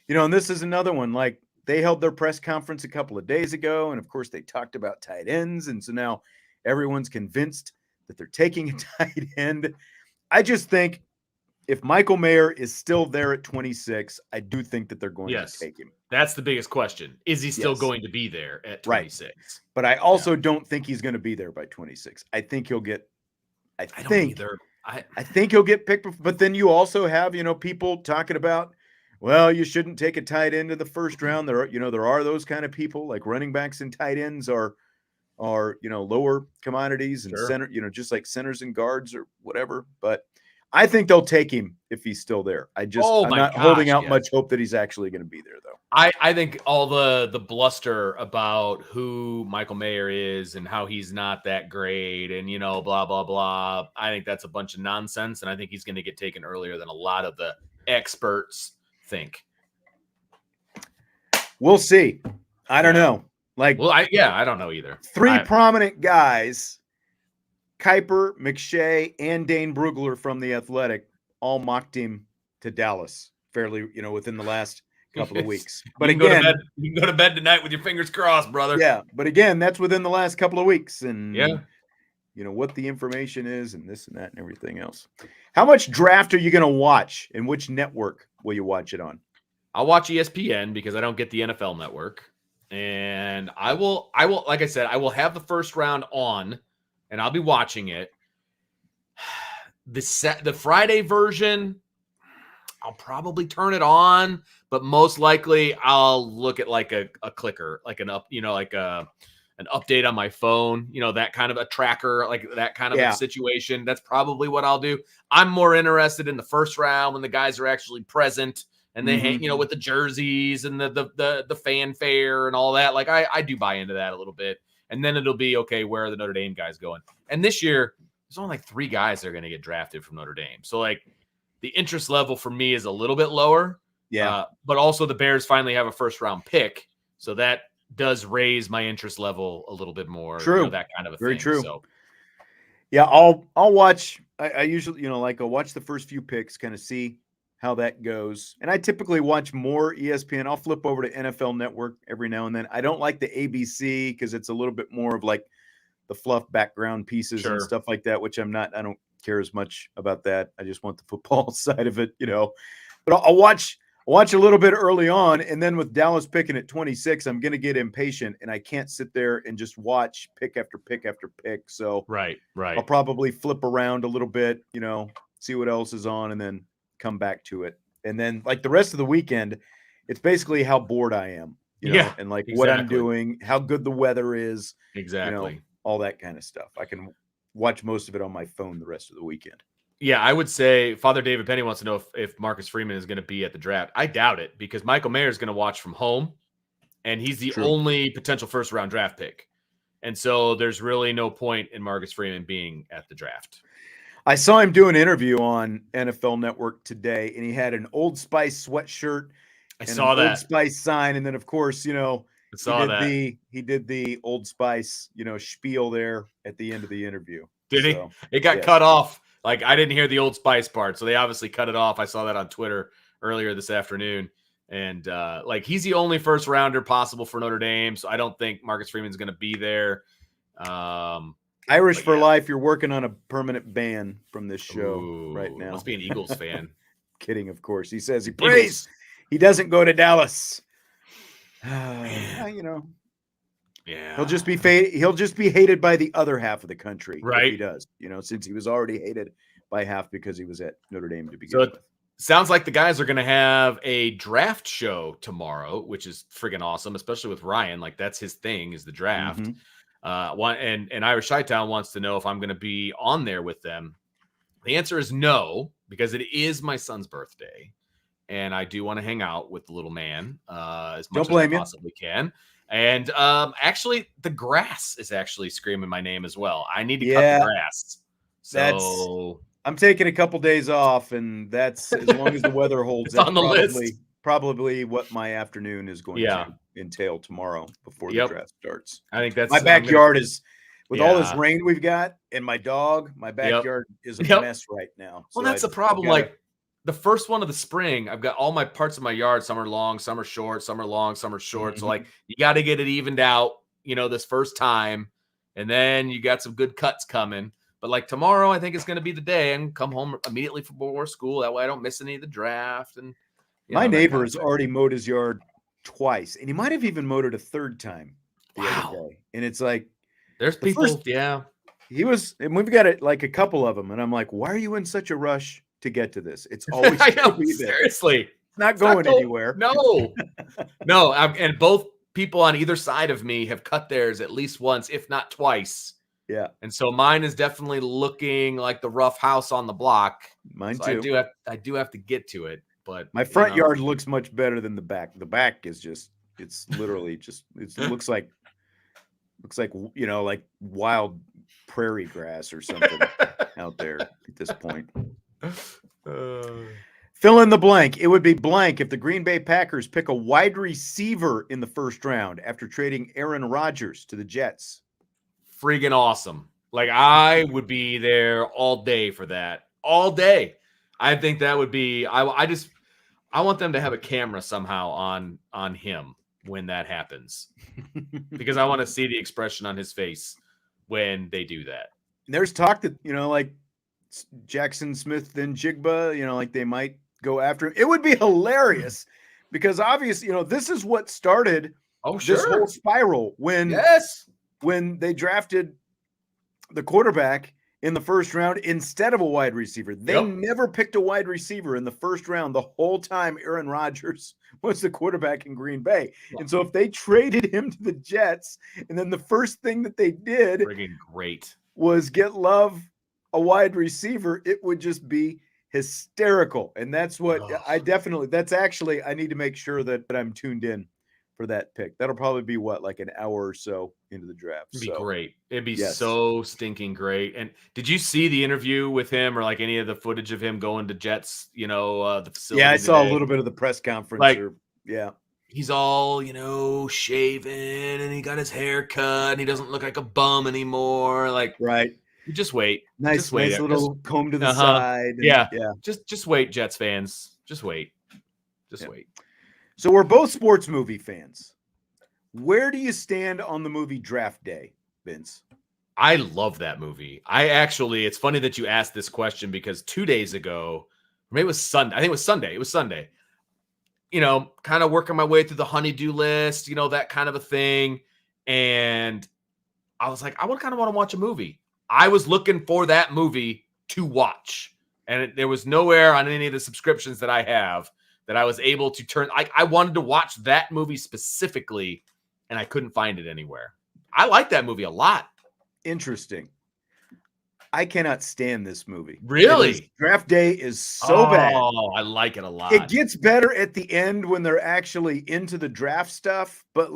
and this is another one. Like, they held their press conference a couple of days ago, and of course they talked about tight ends, and so now everyone's convinced that they're taking a tight end. I just think if Michael Mayer is still there at 26, I do think that they're going to take him. That's the biggest question. Is he still going to be there at 26? Right. But I also don't think he's going to be there by 26. I think he'll get I think he'll get picked. But then you also have, people talking about well, you shouldn't take a tight end in the first round. There are those kind of people, like running backs and tight ends are lower commodities, and Sure. center, just like centers and guards or whatever. But I think they'll take him if he's still there. Oh I'm my not holding gosh, out yes. much hope that he's actually going to be there, though. I think all the bluster about who Michael Mayer is and how he's not that great and, blah, blah, blah. I think that's a bunch of nonsense. And I think he's going to get taken earlier than a lot of the experts think. We'll see. I don't know. I don't know either. Three prominent guys, Kuiper, McShay, and Dane Brugler from The Athletic, all mocked him to Dallas fairly, within the last couple of weeks. But you can go to bed tonight with your fingers crossed, brother. Yeah, but again, that's within the last couple of weeks, and what the information is, and this and that, and everything else. How much draft are you going to watch, and which network will you watch it on? I'll watch ESPN because I don't get the NFL network, and I will, like I said, I will have the first round on, and I'll be watching it. The Friday version, I'll probably turn it on, but most likely I'll look at like a clicker, like an update on my phone, that kind of a tracker, like that kind of a situation. That's probably what I'll do. I'm more interested in the first round when the guys are actually present and they hang, with the jerseys and the fanfare and all that. Like I do buy into that a little bit. And then it'll be, okay, where are the Notre Dame guys going? And this year, there's only like 3 guys that are going to get drafted from Notre Dame. So like the interest level for me is a little bit lower. Yeah. But also the Bears finally have a first round pick. So that does raise my interest level a little bit more. True. That kind of a Very thing. true. So yeah, I'll watch. I usually, I'll watch the first few picks, kind of see how that goes. And I typically watch more ESPN. I'll flip over to NFL Network every now and then. I don't like the ABC because it's a little bit more of like the fluff background pieces and stuff like that, which I don't care as much about that. I just want the football side of it, But I'll watch a little bit early on, and then with Dallas picking at 26, I'm going to get impatient, and I can't sit there and just watch pick after pick after pick. So right. I'll probably flip around a little bit, see what else is on, and then come back to it. And then like the rest of the weekend, it's basically how bored I am, and like what I'm doing, how good the weather is, all that kind of stuff. I can watch most of it on my phone the rest of the weekend. Yeah, I would say Father David Penny wants to know if Marcus Freeman is going to be at the draft. I doubt it because Michael Mayer is going to watch from home, and he's the only potential first-round draft pick. And so there's really no point in Marcus Freeman being at the draft. I saw him do an interview on NFL Network today, and he had an Old Spice sweatshirt and Old Spice sign, and then of course, he did the Old Spice, spiel there at the end of the interview. Did he? It got cut off. Like I didn't hear the Old Spice part, so they obviously cut it off. I saw that on Twitter earlier this afternoon, and like he's the only first rounder possible for Notre Dame, so I don't think Marcus Freeman's going to be there. Irish for life. You're working on a permanent ban from this show right now. Must be an Eagles fan. Kidding, of course. He says he prays he doesn't go to Dallas. Yeah. He'll just be hated by the other half of the country. Right. If he does, since he was already hated by half because he was at Notre Dame to begin so with. It sounds like the guys are going to have a draft show tomorrow, which is friggin' awesome, especially with Ryan. Like that's his thing is the draft. And Irish Chi-Town wants to know if I'm going to be on there with them. The answer is no, because it is my son's birthday, and I do want to hang out with the little man as much as I possibly can. And actually, the grass is actually screaming my name as well. I need to cut the grass. So I'm taking a couple days off, and that's as long as the weather holds. It's on the list. Probably what my afternoon is going to entail tomorrow before the draft starts. I think that's my backyard is with all this rain we've got and my dog. My backyard is a mess right now. Well, that's the problem. Like the first one of the spring, I've got all my parts of my yard. Some are long, some are short, some are long, some are short. So like you got to get it evened out, this first time, and then you got some good cuts coming. But like tomorrow, I think it's going to be the day and come home immediately before school. That way I don't miss any of the draft. And my neighbor has already mowed his yard twice, and he might have even mowed it a third time the other day. And it's like, there's people, he was, and we've got it like a couple of them. And I'm like, why are you in such a rush to get to this? It's always I know, seriously. not going anywhere. No, no. And both people on either side of me have cut theirs at least once, if not twice. Yeah. And so mine is definitely looking like the rough house on the block. Mine so too. I do have to get to it, but my front yard looks much better than the back. The back is just, it's literally just, it looks like, like wild prairie grass or something out there at this point. Fill in the blank. It would be blank if the Green Bay Packers pick a wide receiver in the first round after trading Aaron Rodgers to the Jets. Freaking awesome. Like, I would be there all day for that. All day. I think that would be, I want them to have a camera somehow on him when that happens, because I want to see the expression on his face when they do that. There's talk that, like Jackson Smith and Jigba, like they might go after him. It would be hilarious because obviously, this is what started this whole spiral when they drafted the quarterback in the first round instead of a wide receiver. They never picked a wide receiver in the first round the whole time Aaron Rodgers was the quarterback in Green Bay. And so if they traded him to the Jets, and then the first thing that they did was get Love a wide receiver, it would just be hysterical. And that's what I need to make sure that I'm tuned in for that pick. That'll probably be like an hour or so into the draft. It'd be great. It'd be so stinking great. And did you see the interview with him or like any of the footage of him going to Jets, the facility? Yeah, I saw a little bit of the press conference. He's all, shaven and he got his hair cut and he doesn't look like a bum anymore. Like, right. Just wait. Nice little comb to the side. And, Just wait, Jets fans. Just wait. Wait. So we're both sports movie fans. Where do you stand on the movie Draft Day, Vince? I love that movie. It's funny that you asked this question because 2 days ago, maybe it was Sunday. I think it was Sunday. It was Sunday. Kind of working my way through the honey-do list, that kind of a thing. And I was like, I kind of want to watch a movie. I was looking for that movie to watch. And there was nowhere on any of the subscriptions that I have that I was able to turn. I wanted to watch that movie specifically, and I couldn't find it anywhere. I like that movie a lot. Interesting. I cannot stand this movie. Really? Draft Day is so bad. Oh, I like it a lot. It gets better at the end when they're actually into the draft stuff, but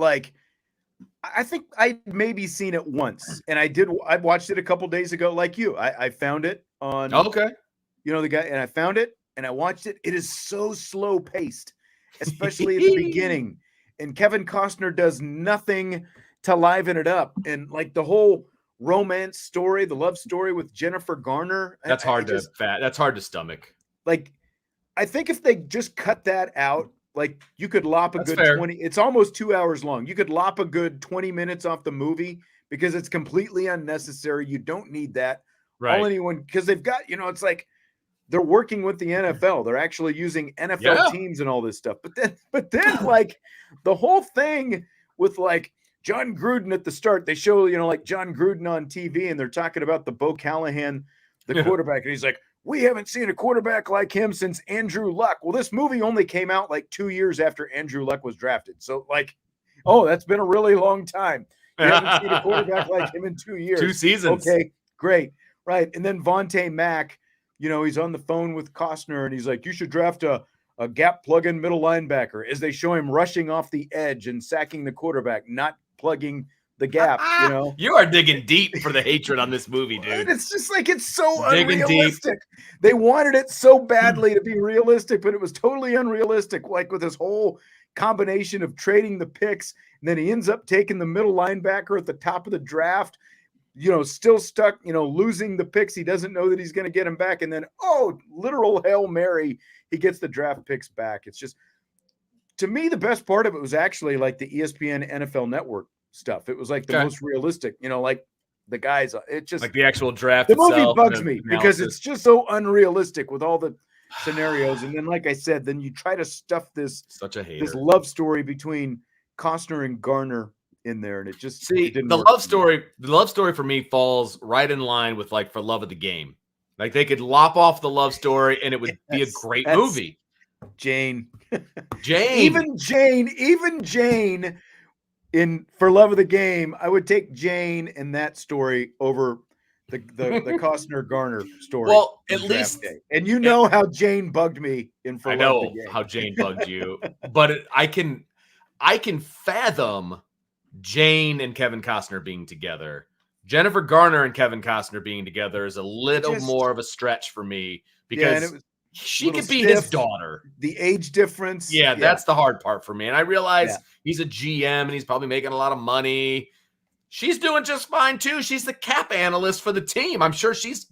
I think I'd maybe seen it once, and I watched it a couple days ago, like you. I found it on the guy, and I found it and I watched it. It is so slow paced, especially at the beginning. And Kevin Costner does nothing to liven it up. And like the whole romance story, the love story with Jennifer Garner. That's hard to stomach. Like, I think if they just cut that out, like you could lop a good 20. It's almost 2 hours long. You could lop a good 20 minutes off the movie because it's completely unnecessary. You don't need that. Right. Because they've got, it's like they're working with the NFL. They're actually using NFL teams and all this stuff. But then like the whole thing with like John Gruden at the start, they show, like John Gruden on TV and they're talking about the Bo Callahan, the quarterback. And he's like, we haven't seen a quarterback like him since Andrew Luck. Well, this movie only came out like 2 years after Andrew Luck was drafted. So like, that's been a really long time. You haven't seen a quarterback like him in 2 years. 2 seasons. Okay, great. Right. And then Vontae Mack, he's on the phone with Costner and he's like, you should draft a gap plug-in middle linebacker, as they show him rushing off the edge and sacking the quarterback, not plugging the gap. You are digging deep for the hatred on this movie, dude. And it's just like, it's so unrealistic. They wanted it so badly to be realistic, but it was totally unrealistic. Like with this whole combination of trading the picks, and then he ends up taking the middle linebacker at the top of the draft, still stuck, losing the picks. He doesn't know that he's going to get him back. And then, literal Hail Mary, he gets the draft picks back. It's just, to me, the best part of it was actually like the ESPN NFL Network stuff. It was like the most realistic, like the guys, it just like the actual draft. The movie bugs me because it's just so unrealistic with all the scenarios. And then, like I said, then you try to stuff this love story between Costner and Garner in there, and it just the love story. The love story for me falls right in line with like For Love of the Game. Like they could lop off the love story, and it would be a great movie. Jane. Jane. Even Jane in For Love of the Game, I would take Jane in that story over the Costner Garner story. Well, in at Draft least Day. And you know how Jane bugged me in For I Love of the know Game. how Jane bugged you, but I can fathom Jane and Kevin Costner being together. Jennifer Garner and Kevin Costner being together is a little more of a stretch for me and it because was she little could be his stiff. daughter. The age difference. Yeah, that's the hard part for me. And I realize he's a GM and he's probably making a lot of money. She's doing just fine too. She's the cap analyst for the team. I'm sure she's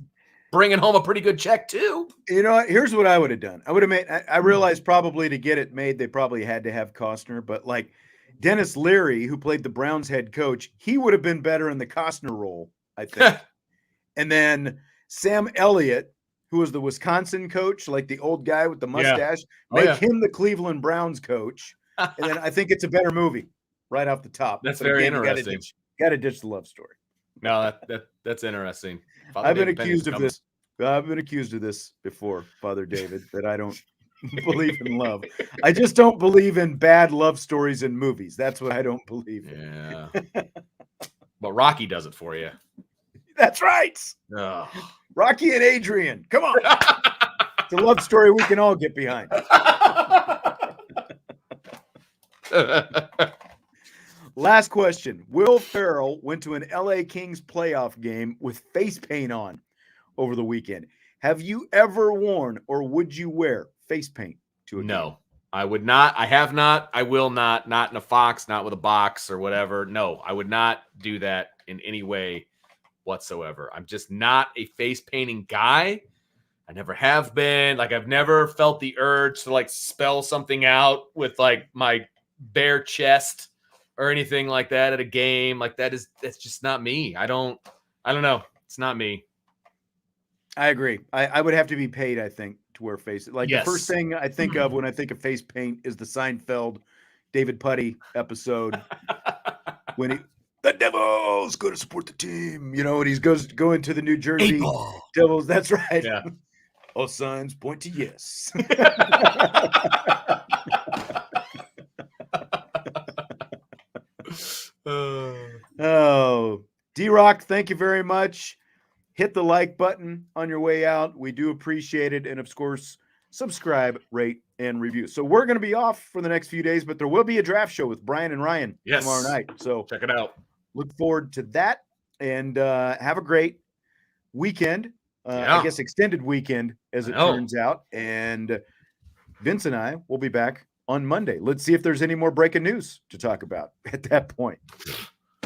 bringing home a pretty good check too. You know what? Here's what I would have done. I would have made. I realized probably to get it made, they probably had to have Costner, but like Dennis Leary, who played the Browns head coach, he would have been better in the Costner role, I think. And then Sam Elliott, who was the Wisconsin coach, like the old guy with the mustache, make him the Cleveland Browns coach. And then I think it's a better movie right off the top. That's very interesting. You got to ditch the love story. No, that's interesting. I've been accused of this. I've been accused of this before, Father David, that I don't believe in love. I just don't believe in bad love stories in movies. That's what I don't believe in. Yeah. But Rocky does it for you. That's right. Oh. Rocky and Adrian. Come on. It's a love story we can all get behind. Last question. Will Ferrell went to an LA Kings playoff game with face paint on over the weekend. Have you ever worn or would you wear face paint to a game? No, I would not. I have not. I will not. Not in a Fox, not with a box or whatever. No, I would not do that in any way whatsoever. I'm just not a face painting guy. I never have been. Like, I've never felt the urge to like spell something out with like my bare chest or anything like that at a game. Like that's just not me. I don't know. It's not me. I agree. I would have to be paid, I think, to wear face. Like the first thing I think of when I think of face paint is the Seinfeld David Putty episode when the Devils go to support the team, you know, and he's going to the New Jersey Devils. That's right. Yeah. All signs point to yes. Oh, D-Rock, thank you very much. Hit the like button on your way out. We do appreciate it. And of course, subscribe, rate, and review. So we're going to be off for the next few days, but there will be a draft show with Brian and Ryan tomorrow night. So check it out. Look forward to that. And have a great weekend. I guess extended weekend as it turns out. And Vince and I will be back on Monday. Let's see if there's any more breaking news to talk about at that point.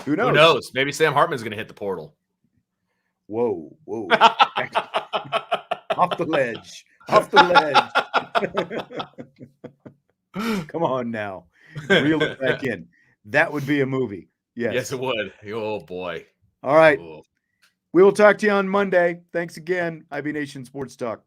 Who knows? Who knows? Maybe Sam Hartman's going to hit the portal. Whoa. Off the ledge. Come on now. Reel it back in. That would be a movie. Yes, it would. Oh, boy. All right. We will talk to you on Monday. Thanks again. IB Nation Sports Talk.